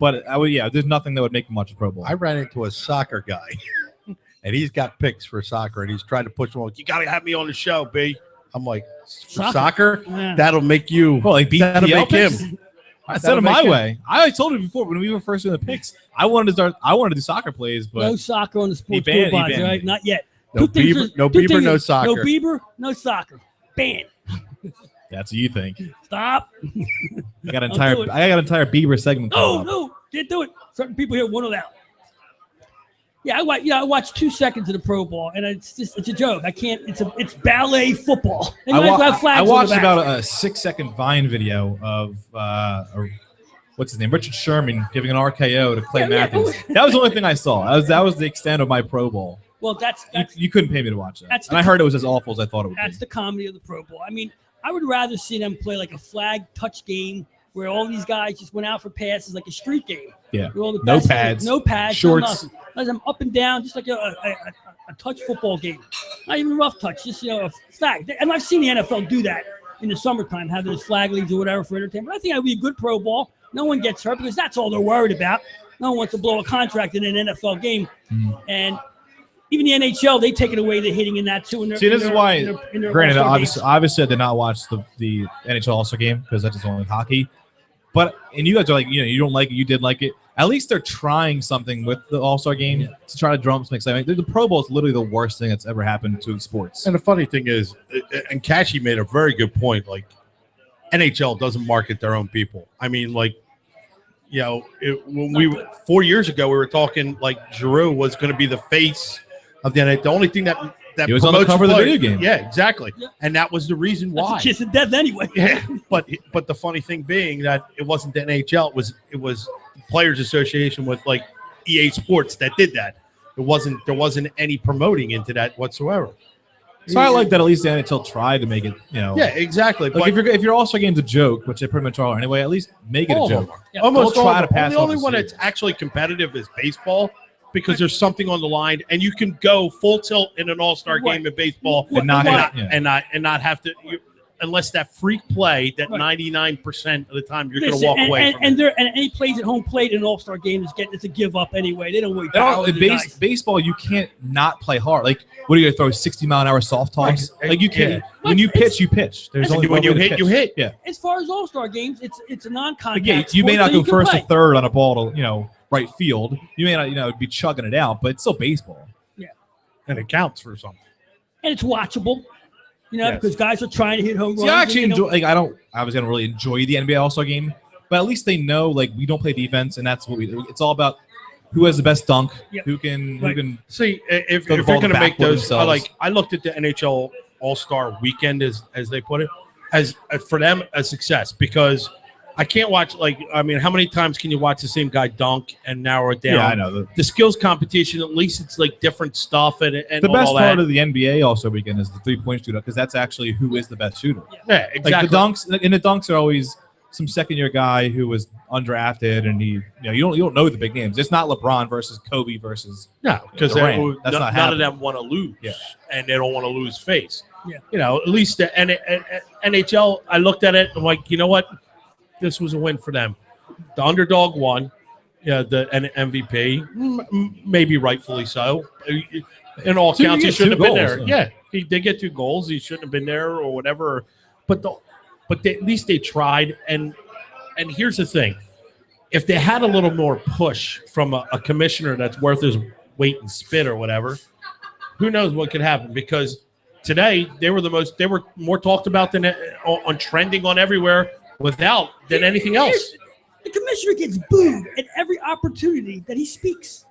but I would. Yeah, there's nothing that would make me watch a Pro Bowl. I ran into a soccer guy, and he's got picks for soccer, and he's trying to push them. You got to have me on the show, B. I'm like, for soccer? Yeah. That'll make you. Well, like that'll BPL make picks? him. I said it my way. I told you before when we were first doing the picks. I wanted to do soccer plays, but No soccer on the Sports he banned Goombahs, right? me. Not yet. No Bieber, no soccer. No Bieber, no soccer. Ban. That's what you think. Stop. I got an Don't do it. entire Bieber segment. No, can't do it. Certain people here want it out. Yeah, I watched 2 seconds of the Pro Bowl, and it's a joke. I can't. It's ballet football. They might as well have flags I on the watched back. about a 6-second Vine video of what's his name, Richard Sherman giving an RKO to Clay Matthews. That was the only thing I saw. That was the extent of my Pro Bowl. Well, that's You couldn't pay me to watch that. That's And I heard it was as awful as I thought it would be. That's the comedy of the Pro Bowl. I mean, I would rather see them play like a flag touch game where all these guys just went out for passes like a street game. Yeah. Where all the No best pads. no pads, Shorts. no nothing. Let them up and down, just like a touch football game. Not even rough touch, just a flag. And I've seen the NFL do that in the summertime, have those flag leagues or whatever for entertainment. I think that would be a good Pro Bowl. No one gets hurt because that's all they're worried about. No one wants to blow a contract in an NFL game. And even the NHL, they taken away the hitting in that too. See, this is why, granted, All-Star games. obviously I did not watch the NHL All-Star game because that's just only hockey. But, and you guys are like, you don't like it, you did like it. At least they're trying something with the All-Star game to try to drum up some excitement. The Pro Bowl is literally the worst thing that's ever happened to sports. And the funny thing is, and Cashy made a very good point, like, NHL doesn't market their own people. I mean, like, when 4 years ago, we were talking like Giroux was going to be the face of the NHL. The only thing that He was on the promotes cover of the players- video game. Yeah, exactly. And that was the reason That's why. a kiss of death anyway. Yeah, but the funny thing being that it wasn't the NHL. It was Players Association with like EA Sports that did that. There wasn't any promoting into that whatsoever. So I like that at least the NHL tried to make it, Yeah, exactly. Like if your All-Star game's a joke, which they pretty much are anyway, at least make it a All of joke. them. Yeah. Almost Don't all try of to them. pass The off only the one series. that's actually competitive is baseball because there's something on the line, and you can go full tilt in an All-Star game in baseball And not have to. Unless that freak play, that 99% of the time you're going to walk away from. And any plays at home plate in an All-Star game it's a give up anyway. They don't really Baseball, you can't not play hard. Like, what are you going to throw 60-mile-an-hour soft toss? Right. Like, you can't. Yeah. When you pitch, you pitch. There's only when one you way to hit, pitch. you hit. Yeah. As far as All-Star games, it's a non-contact. Like, yeah, you may sport, not so go can first or play. third on a ball to, right field. You may not, be chugging it out, but it's still baseball. Yeah. And it counts for something. And it's watchable. Yes. Because guys are trying to hit home runs. See, I actually and, enjoy. Like, I don't really enjoy the NBA All-Star game, but at least they know, like, we don't play defense, and that's what we do. It's all about who has the best dunk, who can see if throw the you're ball going to make backward those. themselves. I looked at the NHL All-Star Weekend as they put it as for them a success because I can't watch how many times can you watch the same guy dunk and narrow it down? Yeah, I know. The skills competition, at least it's like different stuff and the best all part that. of the NBA also weekend is the 3-point shootout because that's actually who is the best shooter. Yeah, exactly. Like the dunks are always some second-year guy who was undrafted and you don't know the big names. It's not LeBron versus Kobe versus because Durant. That's not none of happening. them want to lose, and they don't want to lose face. Yeah. At least the NHL. I looked at it. I'm like, you know what? This was a win for them. The underdog won. Yeah, the MVP, maybe rightfully so. In all So you counts, he get shouldn't two have been goals, there. Yeah, they get 2 goals. He shouldn't have been there or whatever. But at least they tried. And here's the thing: if they had a little more push from a commissioner that's worth his weight in spit or whatever, who knows what could happen? Because today they were more talked about than on trending on everywhere than anything else. The commissioner gets booed at every opportunity that he speaks.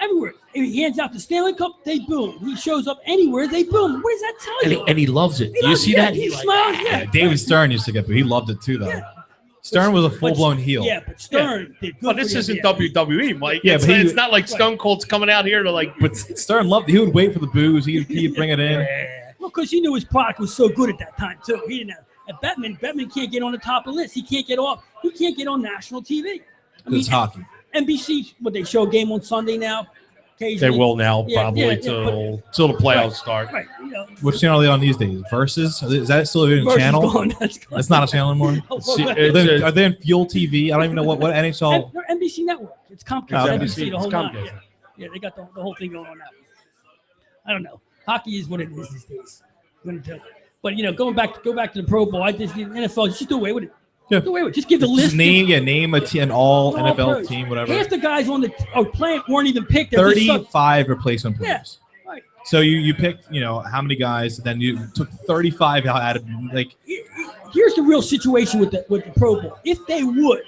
Everywhere. If he hands out the Stanley Cup, they boom. He shows up anywhere, they boom. What does that tell you? And he loves it. He Do you loves see it. that? He smiles. Yeah. David Stern used to get, but he loved it too, though. Stern was a full-blown heel. Yeah, but Stern did good. But this for isn't the WWE, Mike. Yeah, it's, but it's not like Stone Cold's coming out here to But Stern loved it. He would wait for the booze. He'd bring it in. Yeah. Well, because he knew his product was so good at that time too. He didn't have. And Bettman can't get on the top of the list. He can't get off. He can't get on national TV. It's hockey. NBC, they show a game on Sunday now. They will now probably till the playoffs start. Right. Which channel are they on these days? Versus? Is that still a Versus channel? gone. That's gone. That's not a channel anymore. Are they in Fuel TV? I don't even know what NHL. They're NBC Network. It's Comcast. Oh, okay. NBC, the whole It's nine. Comcast. Yeah, they got the whole thing going on now. I don't know. Hockey is what it is these days. I'm gonna tell you. But go back to the Pro Bowl. I just the NFL just do away with it. Yeah. Do away with it. Just give the list. Just name an all NFL pros. team, whatever. Half the guys on the playing weren't even picked. They're just 35 replacement Yeah, players. right. So you picked, how many guys? Then you took 35 out of Here's the real situation with the Pro Bowl. If they would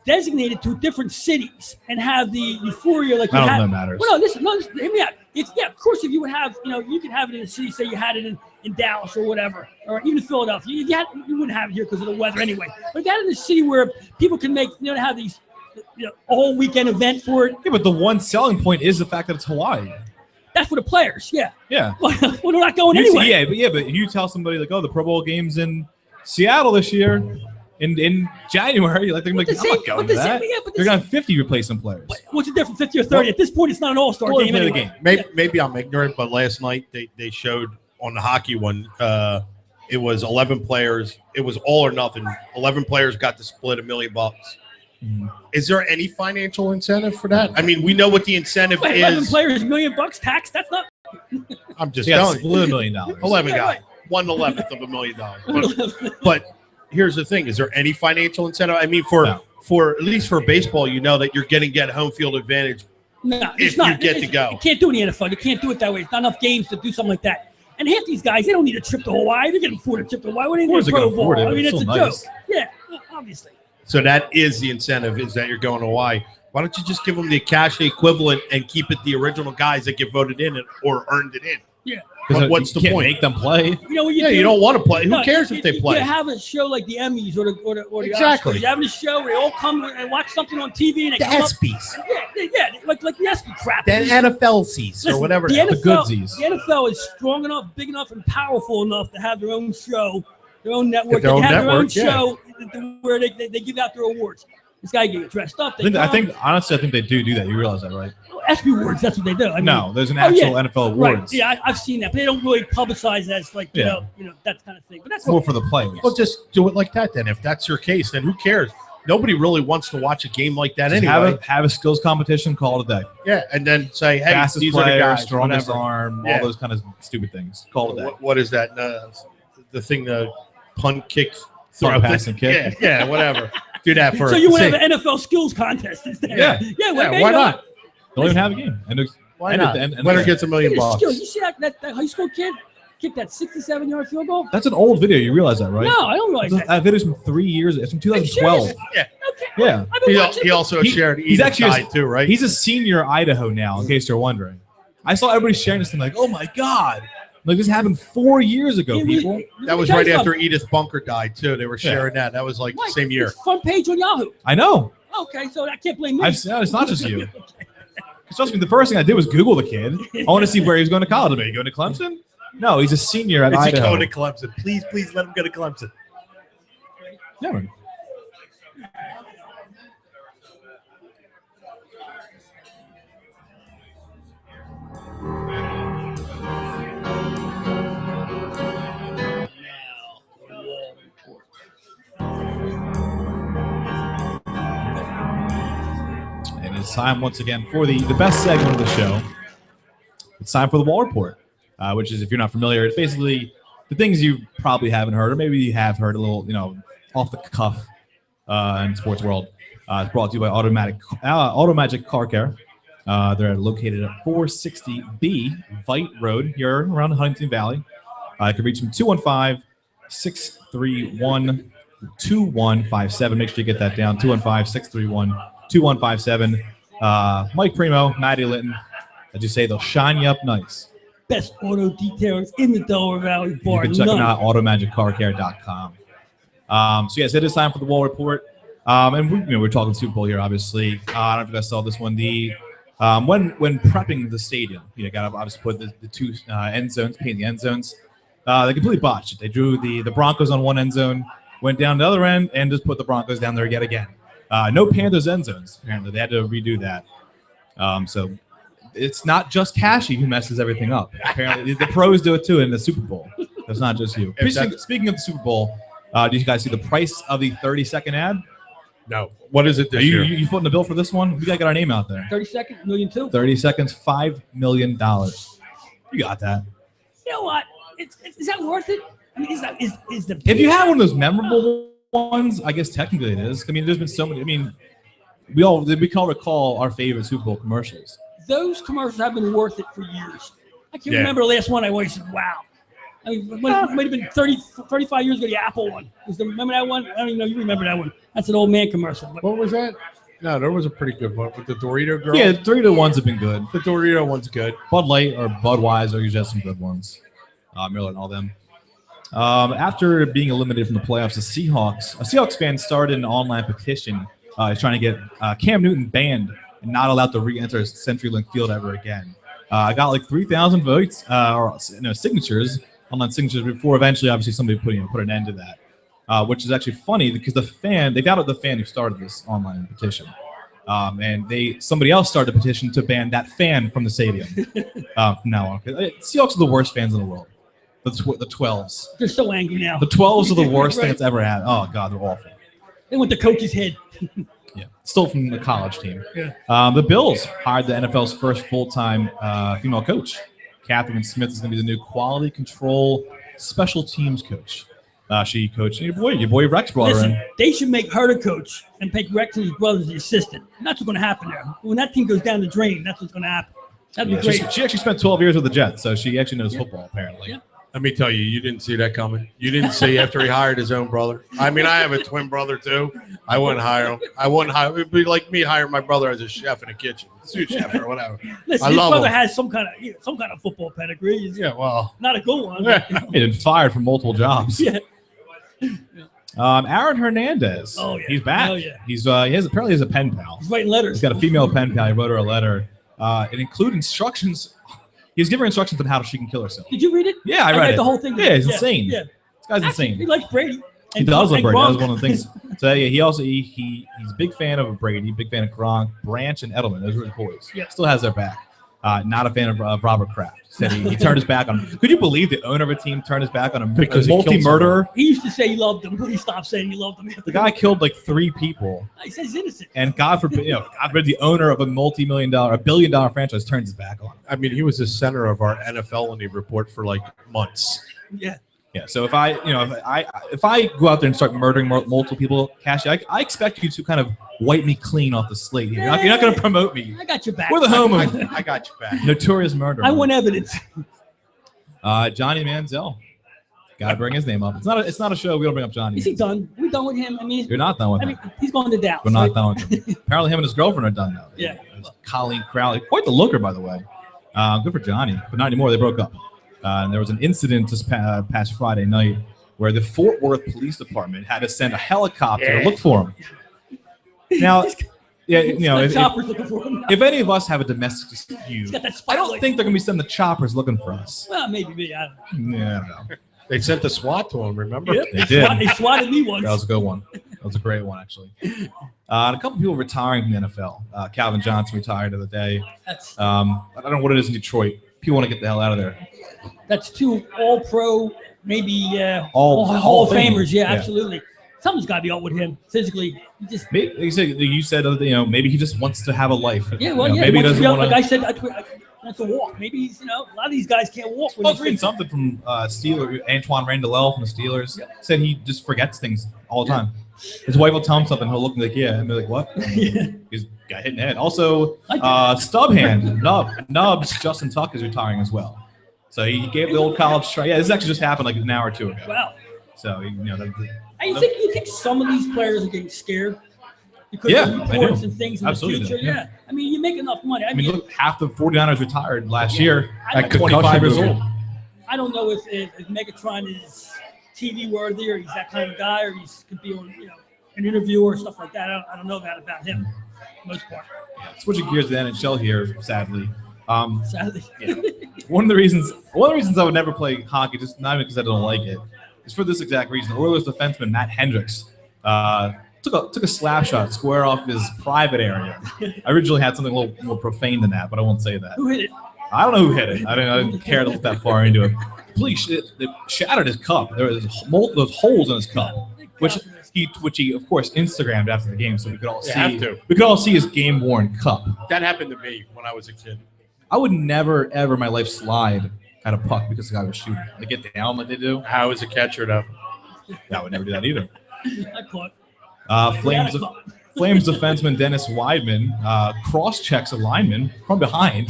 designate it to different cities and have the euphoria like I don't know if that matters. Well, no, listen, hear me out. Of course, if you would have, you could have it in a city. Say you had it in Dallas or whatever, or even Philadelphia. You wouldn't have it here because of the weather anyway. But if you had it in a city where people can make, have these, a whole weekend event for it. Yeah, but the one selling point is the fact that it's Hawaii. That's for the players. Yeah. Yeah. Well, they're not going anyway. But you tell somebody like, oh, the Pro Bowl game's in Seattle this year. In January, they're like, I'm not going to that. They're going to have 50 replacement players. What's the difference, 50 or 30? At this point, it's not an all-star game anyway. Maybe I'm ignorant, but last night they showed on the hockey one, it was 11 players. It was all or nothing. 11 players got to split $1 million. Mm-hmm. Is there any financial incentive for that? I mean, we know what the incentive Wait, is. 11 players, $1 million tax. That's not. I'm just They got telling split you. $1 million. 11 Yeah, guys. right. 1/11 of $1 million. But here's the thing: is there any financial incentive? I mean, for at least for baseball, that you're going to get home field advantage. No, if it's not. you get to go. You can't do it in the NFL. You can't do it that way. It's not enough games to do something like that. And half these guys, they don't need a trip to Hawaii. They can afford a trip to Hawaii. What do they need a Pro Bowl? I mean, it's a joke. Yeah, obviously. So that is the incentive: is that you're going to Hawaii. Why don't you just give them the cash equivalent and keep it the original guys that get voted in or earned it in? Yeah. What's the point? Make them play. You know what you Yeah, do? you don't want to play. Who No, cares if they play? You have a show like the Emmys or the Exactly. Oscars. You're having a show where they all come and watch something on TV and they The come up- ESPYs. Yeah, like the ESPY crap. The NFLCs or Listen, whatever. The the NFL, goodsies. the NFL is strong enough, big enough, and powerful enough to have their own show, their own network. Their own they have network, their yeah. own show where they give out their awards. This guy get dressed up. I think honestly, I think they do that. You realize that, right? ESPY awards. That's what they do. I mean, No, there's an actual NFL awards. Right. Yeah, I've seen that, but they don't really publicize that as like you know that kind of thing. But that's It's more for the players. Well, just do it like that then. If that's your case, then who cares? Nobody really wants to watch a game like that Just anyway. have a skills competition, call it a day. Yeah, and then say, hey, Fastest these player, are the guys. strongest whatever. arm, Yeah. all those kind of stupid things. Call it a day. What is that? The thing, the punt kick, Punt, throw pass, thing? and kick. Yeah, whatever. Do that for. So you want to say- have an NFL skills contest instead? Yeah. why not? Don't even have a game. Why not? Winner gets $1 million bucks. You see that high school kid kick that 67-yard field goal? That's an old video. You realize that, right? No, I don't realize that. That video's from 3 years. It's from 2012. Yeah. Yeah. He also shared He's Edith actually died too, right? He's a senior Idaho now, in case you're wondering. I saw everybody sharing this thing like, oh my God. Like this happened 4 years ago, people. That was right after Edith Bunker died too. They were sharing that. That was like the same year. Front page on Yahoo. I know. Okay, so I can't blame me. I've seen it's not just you. Trust me, the first thing I did was Google the kid. I want to see where he's going to college. Are you going to Clemson? No, he's a senior at Is he Idaho. going to Clemson? Please let him go to Clemson. Yeah, man. And it's time once again for the best segment of the show. It's time for the Wall Report, which is, if you're not familiar, it's basically the things you probably haven't heard, or maybe you have heard a little, off the cuff in sports world. It's brought to you by Automagic Car Care. They're located at 460B Vite Road here around Huntington Valley. You can reach them 215-631-2157. Make sure you get that down. 215-631-2157. Mike Primo, Maddie Linton. As you say, they'll shine you up nice. Best auto detailers in the Delaware Valley You bar. can check them out, automagiccarcare.com. So yes, it is time for the Wall Report. And we're talking Super Bowl here, obviously. I don't know if you guys saw this one. When prepping the stadium, you got to obviously put the two end zones, paint the end zones. They completely botched it. They drew the Broncos on one end zone, went down the other end, and just put the Broncos down there yet again. No Panthers end zones, apparently. They had to redo that. So it's not just Cashy who messes everything up. Apparently, the pros do it too in the Super Bowl. It's not just you. Speaking of the Super Bowl, did you guys see the price of the 30-second ad? No. What is it this year? year? You footing the bill for this one? We got to get our name out there. 30 seconds, $1.2 million. 30 seconds, $5 million. You got that. You know what? Is that worth it? I mean, is the If you have one of those memorable ones, I guess technically it is. I mean, there's been so many. I mean, we can all recall our favorite Super Bowl commercials. Those commercials have been worth it for years. I can't Yeah. remember the last one I always said, wow. I mean, it might have been 35 years ago, the Apple one. Remember that one? I don't even know if you remember that one. That's an old man commercial. But What was that? No, there was a pretty good one with the Dorito girl. Yeah, Dorito ones have been good. The Dorito one's good. Bud Light or Budweiser usually has some good ones. Miller and all them. After being eliminated from the playoffs, a Seahawks fan started an online petition. He's trying to get Cam Newton banned and not allowed to re-enter CenturyLink Field ever again. I got like 3,000 votes signatures, online signatures, before eventually, obviously, somebody put an end to that. Which is actually funny because they found out the fan who started this online petition. And somebody else started a petition to ban that fan from the stadium. From now on, Seahawks are the worst fans in the world. The 12s. they're so angry now. The 12s are the worst Right. thing that's ever happened. Oh God, they're awful. They went to coach's head. Yeah, still from the college team. Yeah. The Bills hired the NFL's first full-time female coach. Catherine Smith is going to be the new quality control special teams coach. She coached your boy Rex brought her in. They should make her the coach and make Rex and his brothers the assistant. And that's what's going to happen there. When that team goes down the drain, that's what's going to happen. That'd be great. She actually spent 12 years with the Jets, so she actually knows football, apparently. Yeah. Let me tell you, you didn't see that coming. You didn't see after he hired his own brother. I mean, I have a twin brother too. I wouldn't hire him. I wouldn't hire. It'd be like me hiring my brother as a chef in a kitchen, sous chef or whatever. Listen, I his love brother him. has some kind of football pedigree. He's well, not a good one. He's been fired from multiple jobs. Yeah. Aaron Hernandez. Oh, yeah. He's back. Oh, yeah. He's apparently has a pen pal. He's writing letters. He's got a female pen pal. He wrote her a letter. It included instructions. He was giving her instructions on how she can kill herself. Did you read it? Yeah, I read it. the whole thing. Yeah, it's insane. Yeah. This guy's Actually, insane. He likes Brady. He does love Brady. That was Gronk. one of the things. So yeah, he's a big fan of Brady, big fan of Gronk, Branch, and Edelman. Those were his boys. Yeah. Still has their back. Not a fan of Robert Kraft. Said he turned his back on him. Could you believe the owner of a team turned his back on him because multi-murderer? He used to say he loved him, but he stopped saying he loved him. The guy killed like 3 people. He says he's innocent. And God forbid, the owner of a $1 billion franchise turns his back on him. I mean, he was the center of our NFL only report for like months. Yeah. Yeah. So if I go out there and start murdering multiple people, Cassie, I expect you to kind of wipe me clean off the slate here. You're not going to promote me. I got your back. We're the home of I got you back. notorious murderer. I want evidence. Johnny Manziel. Gotta bring his name up. It's not a show. We don't bring up Johnny. Is he done? We done with him? I mean, You're not done with him. he's going to Dallas. We're not right? done with him. Apparently, him and his girlfriend are done now. Yeah. Colleen Crowley, quite the looker, by the way. Good for Johnny, but not anymore. They broke up. And there was an incident this past Friday night where the Fort Worth Police Department had to send a helicopter to look for him. Now, if any of us have a domestic dispute, I don't think they're going to be sending the choppers looking for us. Well, maybe me. I don't know. Yeah, I don't know. They sent the SWAT to him, remember? Yep. They did. They swatted me once. That was a good one. That was a great one, actually. And a couple people retiring from the NFL. Calvin Johnson retired the other day. I don't know what it is in Detroit. People want to get the hell out of there. That's 2 All-Pro, maybe All Hall of Famers. Famers. Yeah, Yeah. absolutely. Something's got to be up with him physically. He just You said maybe he just wants to have a life. Maybe he doesn't want like to. I said, I wants to walk. Maybe he's a lot of these guys can't walk. I was reading something from Steelers. Antoine Randall from the Steelers said he just forgets things all the time. His wife will tell him something, he'll look like and be like, "What?" He's got hit in the head. Also, Nubs Justin Tuck is retiring as well. So he gave the old college try. Yeah, this actually just happened like an hour or 2 ago. Wow. So You think some of these players are getting scared because of I reports do. and things in Absolutely the future? do, Yeah. I mean, you make enough money. I mean, look, half the 49ers retired last year I at don't- 25 years old. I don't know if Megatron is TV worthy or he's that kind of guy or he could be on an interview or stuff like that. I don't know that about him for the most part. Switching gears to the NHL here, sadly. Sadly. One of the reasons I would never play hockey, just not even because I don't like it, is for this exact reason. Oilers defenseman Matt Hendricks took a slap shot square off his private area. I originally had something a little more profane than that, but I won't say that. Who hit it? I don't know who hit it. I didn't care to look that far into it. It shattered his cup. There was multiple holes in his cup, which he of course Instagrammed after the game, so we could all see. We could all see his game worn cup. That happened to me when I was a kid. I would never ever in my life slide at a puck because the guy was shooting. They get down like they do. How is a catcher though? I would never do that either. I caught. Flames defenseman Dennis Weidman cross-checks a lineman from behind.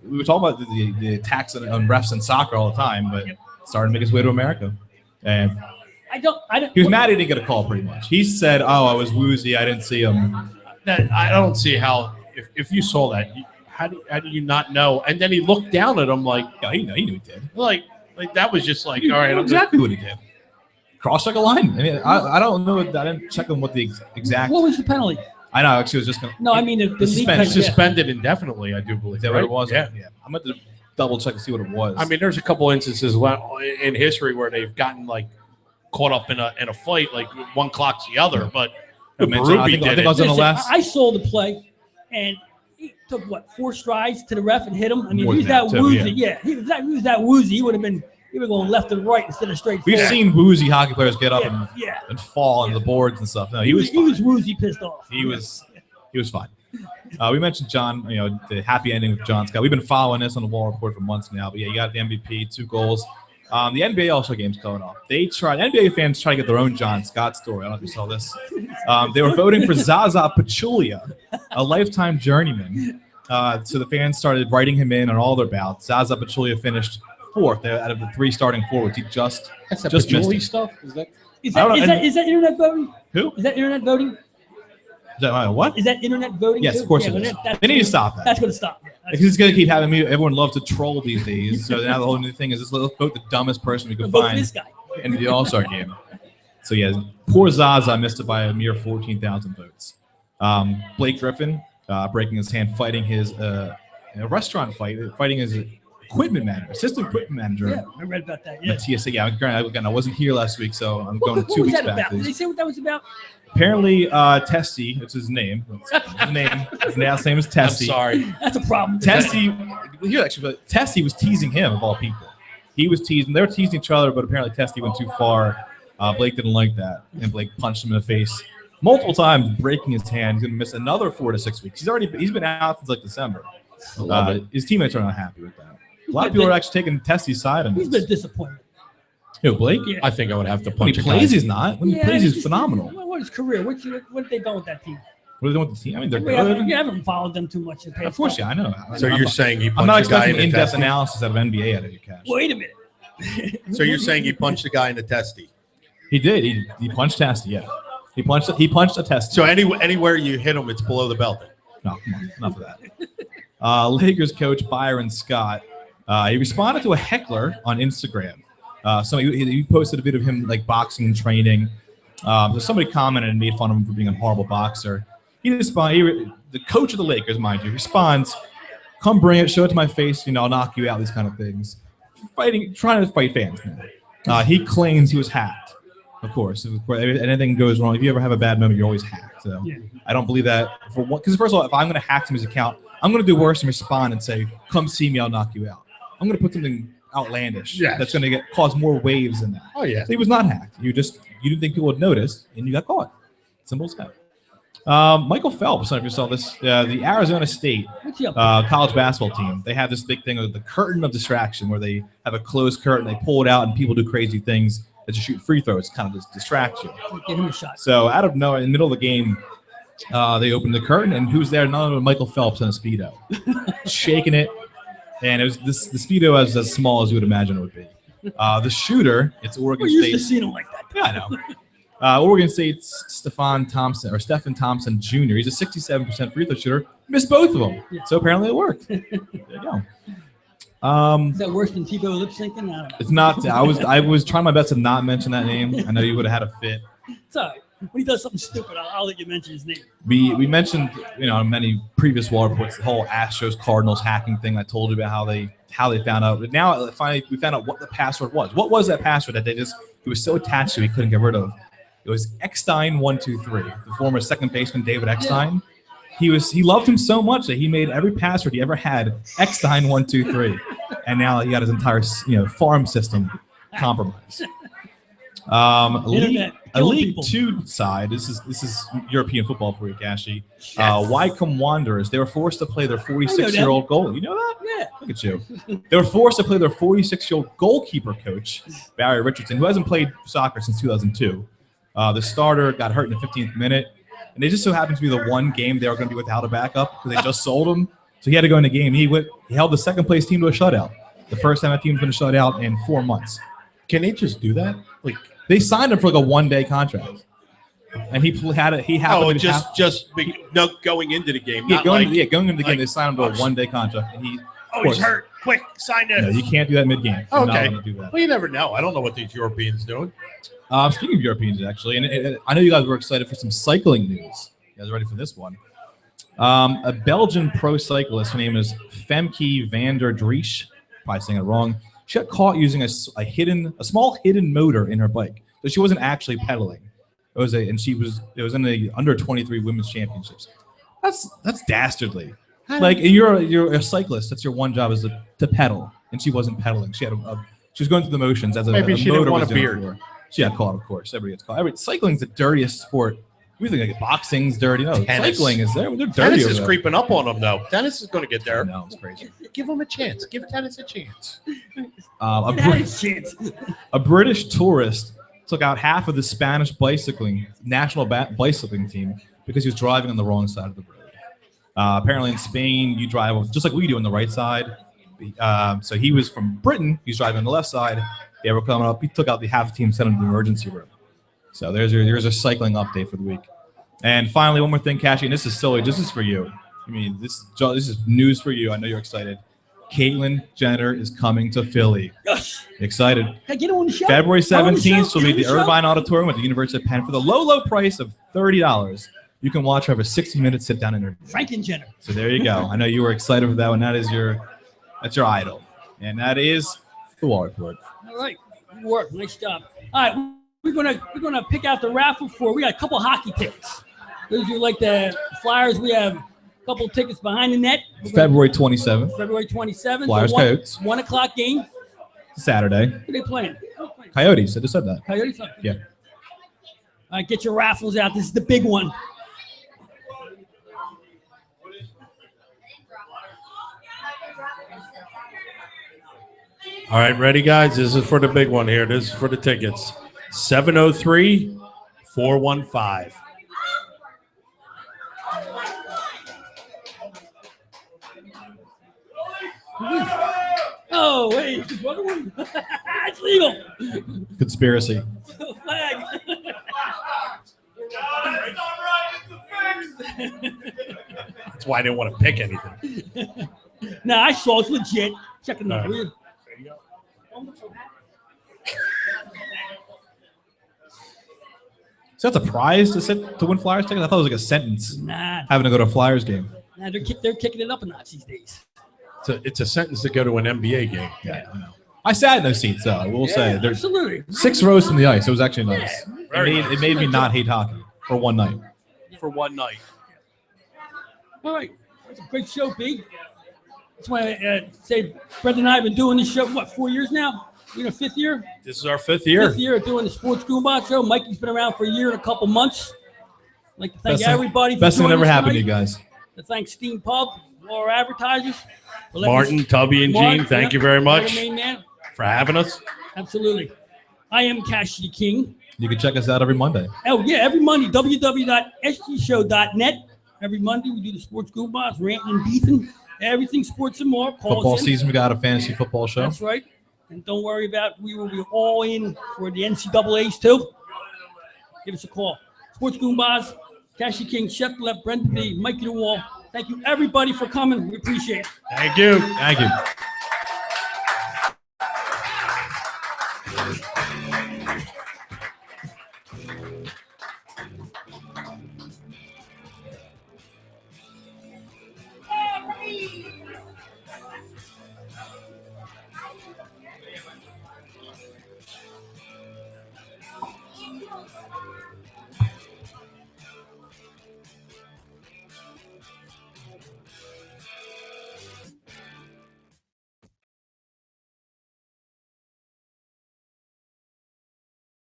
We were talking about the attacks on refs in soccer all the time, but it started to make its way to America. And I don't. He was mad he didn't get a call pretty much. He said, "Oh, I was woozy. I didn't see him." I don't see how. If you saw that, how do you not know? And then he looked down at him like, "Yeah, he knew he did." Like that was just like, He all right, knew exactly what he did. Cross-check a line. I mean, I don't know. I didn't check on what the exact. What was the penalty? I know. Actually, was just gonna. No, I mean the suspended indefinitely. I do believe. Is that what it was? Yeah. I'm going to double check to see what it was. I mean, there's a couple instances in history where they've gotten like caught up in a fight, like one clocks the other. But Berube did it. I saw the play, and he took 4 strides to the ref and hit him. I mean, if he was that woozy. Yeah, he was that woozy. He would have been. He was going left and right instead of straight. We've seen woozy hockey players get up Yeah. and fall into the boards and stuff. No, He was woozy, pissed off. He was fine. We mentioned John, the happy ending with John Scott. We've been following this on the Wall Report for months now. But yeah, you got the MVP, 2 goals. The NBA All-Star game's coming up. NBA fans try to get their own John Scott story. I don't know if you saw this. They were voting for Zaza Pachulia, a lifetime journeyman. So the fans started writing him in on all their bouts. Zaza Pachulia finished fourth out of the 3 starting forwards. He just That's that just missed Pajuli it. stuff. Is that? Is I don't that, know, is that internet voting? Who? Is that internet voting? Is that what? Is that internet voting? Yes, too? of course Yeah, it is. that's They need to gonna- stop that. That's going to stop. Yeah, that's Because it's going to keep having me. Everyone loves to troll these days. So now the whole new thing is let's vote the dumbest person we can Vote for find this guy. in the All-Star game. So yeah, poor Zaza missed it by a mere 14,000 votes. Blake Griffin breaking his hand, fighting his in a restaurant fight, fighting his assistant equipment manager. Yeah, I read about that. Yeah. At TSA. Yeah, granted, again, I wasn't here last week, so I'm going What 2 was weeks that back. about? Did they say what that was about? Apparently, Testy, it's his name. His name. His last name is Testy. I'm sorry. That's a problem. Testy, here actually, but Testy was teasing him of all people. He was teasing. They were teasing each other, but apparently Testy went too far. Blake didn't like that, and Blake punched him in the face multiple times, breaking his hand. He's going to miss another 4 to 6 weeks. He's been out since like December. His teammates are not happy with that. A lot of people are actually taking Testy's side on He's this. been disappointed. Who, Blake? Yeah. I think I would have to When he punch a plays, guy. he's not. When he plays, he's phenomenal. What is career? What have they done with that team? What are they doing with the team? I mean, they're We haven't, good. you haven't followed them too much in the past. Of course, yeah, I know. So you're saying he I'm not punched a guy expecting in the in-depth testy? analysis out of NBA out of you, Cash. Wait a minute. So you're saying he punched a guy in the testy? He did. He punched Testy. Yeah, he punched a Testy. So anywhere you hit him, it's below the belt. No, come on, enough of that. Lakers coach Byron Scott. He responded to a heckler on Instagram. He posted a bit of him like boxing and training. So somebody commented and made fun of him for being a horrible boxer. The coach of the Lakers, mind you, responds, "Come bring it, show it to my face. I'll knock you out." These kind of things. Trying to fight fans. He claims he was hacked. Of course, if anything goes wrong, if you ever have a bad moment, you're always hacked. So Yeah. I don't believe that. Because first of all, if I'm going to hack somebody's account, I'm going to do worse and respond and say, "Come see me, I'll knock you out." I'm going to put something outlandish that's going to cause more waves than that. Oh yeah. So he was not hacked. You didn't think people would notice, and you got caught. Simple as that. Michael Phelps, I don't know if you saw this. The Arizona State What's he up to? college basketball team. They have this big thing of the curtain of distraction, where they have a closed curtain, they pull it out, and people do crazy things that you shoot free throws, kind of just distract you. Get him a shot. So out of nowhere, in the middle of the game, they opened the curtain, and who's there? None other than Michael Phelps in a Speedo, shaking it. And it was the Speedo was as small as you would imagine it would be. The shooter, it's Oregon We're used State. to seeing him like that. Yeah, I know. Oregon State's Stephen Thompson Jr. He's a 67% free throw shooter. Missed both of them. Yeah. So apparently it worked. There you go. Is that worse than Tebow lip syncing? I don't know. It's not. I was trying my best to not mention that name. I know you would have had a fit. It's all right. When he does something stupid, I'll let you mention his name. We mentioned in many previous wall reports the whole Astros Cardinals hacking thing. I told you about how they found out. But now finally we found out what the password was. What was that password that he was so attached to he couldn't get rid of? It was Eckstein123, the former second baseman David Eckstein. Yeah. He loved him so much that he made every password he ever had Eckstein123, and now he got his entire farm system compromised. League Two side. This is European football for you, Gashi. Wycombe Wanderers. They were forced to play their 46-year-old goalie. You know that? Yeah. Look at you. They were forced to play their 46-year-old goalkeeper coach, Barry Richardson, who hasn't played soccer since 2002. The starter got hurt in the 15th minute, and it just so happens to be the one game they were going to be without a backup because they just sold him. So he had to go in the game. He held the second place team to a shutout. The first time that team's been a shutout in 4 months. Can they just do that? Like they signed him for like a 1-day contract, and he happened to going into the game. Going into the game, they signed him to a 1-day contract, and he's hurt. Quick, sign it. No, you can't do that mid-game. You're not Okay. allowed to do that. Well, you never know. I don't know what these Europeans doing. Speaking of Europeans, actually, and I know you guys were excited for some cycling news. You guys ready for this one? A Belgian pro cyclist, her name is Femke van der Driesch, probably saying it wrong. She got caught using a small hidden motor in her bike, so she wasn't actually pedaling. It was in the under 23 women's championships. That's dastardly. Like you're a cyclist. That's your one job is to pedal, and she wasn't pedaling. She was going through the motions as Maybe a she motor didn't want was a doing beard. for her. She got caught, of course. Everybody gets caught. Cycling's the dirtiest sport. We think like boxing's dirty. No, Tennis. cycling is there. They're dirty. Tennis over is there. creeping up on them, though. Tennis is going to get there. No, it's crazy. Give them a chance. Give tennis a chance. A British tourist took out half of the Spanish national bicycling team because he was driving on the wrong side of the road. Apparently in Spain, you drive just like we do on the right side. So he was from Britain. He's driving on the left side. They were coming up. He took out the half team, sent him to the emergency room. So there's a cycling update for the week. And finally, one more thing, Cashy, and this is silly. This is for you. I mean, this is news for you. I know you're excited. Caitlyn Jenner is coming to Philly. Yes. Excited. Hey, get on the show. February Get on the 17th, show. she'll be at Get the on the show. Irvine Auditorium at the University of Penn for the low price of $30. You can watch her have a 60-minute sit-down interview. Franken Jenner. So there you go. I know you were excited for that one. That's your idol. And that is the Wall Report. All right. Good work. Nice job. All right. We're gonna pick out the raffle for. We got a couple hockey tickets. Those who like the Flyers, we have a couple tickets behind the net. February 27th. February 27th. Flyers, Coyotes. 1 o'clock game. Saturday. Who are they playing? Coyotes. I just said that. Coyotes. Yeah. All right, get your raffles out. This is the big one. All right, ready, guys? This is for the big one here. This is for the tickets. 703-415. Oh, wait. There's another one? It's legal. Conspiracy. Flag. That's why I didn't want to pick anything. Nah, I saw it's legit. Check it out. All right. So that's a prize to win Flyers tickets? I thought it was like a sentence. Nah. Having to go to a Flyers game. Nah, they're kicking it up a notch these days. It's a sentence to go to an NBA game. Yeah, I know. I sat in those seats, though. I will say. There's absolutely. 6 rows from the ice. It was actually nice. Yeah, It made me not hate hockey for one night. For one night. All right. It's a great show, B. That's why I say Brendan and I have been doing this show, 4 years now? We're in our 5th year? This is our 5th year. 5th year of doing the Sports Goombahs show. Mikey's been around for a year and a couple months. I'd like to thank everybody for Best thing that joining ever us happened to tonight. you guys. To thank Steam Pub, all our advertisers. for letting Martin, us- Tubby, and Martin, Gene, thank yeah, you very you're the much main man. for having us. Absolutely. I am Cash King. You can check us out every Monday. Oh, yeah, every Monday, www.sgshow.net. Every Monday, we do the Sports Goombahs, ranting and beefing, everything sports and more. Call us Football in. season, we got a fantasy football show. That's right. And don't worry about, we will be all in for the NCAAs too. Give us a call. Sports Goombahs, Cashy King, Chef Left, Brendan B, Mikey the Wall. Thank you, everybody, for coming. We appreciate it. Thank you. Thank you.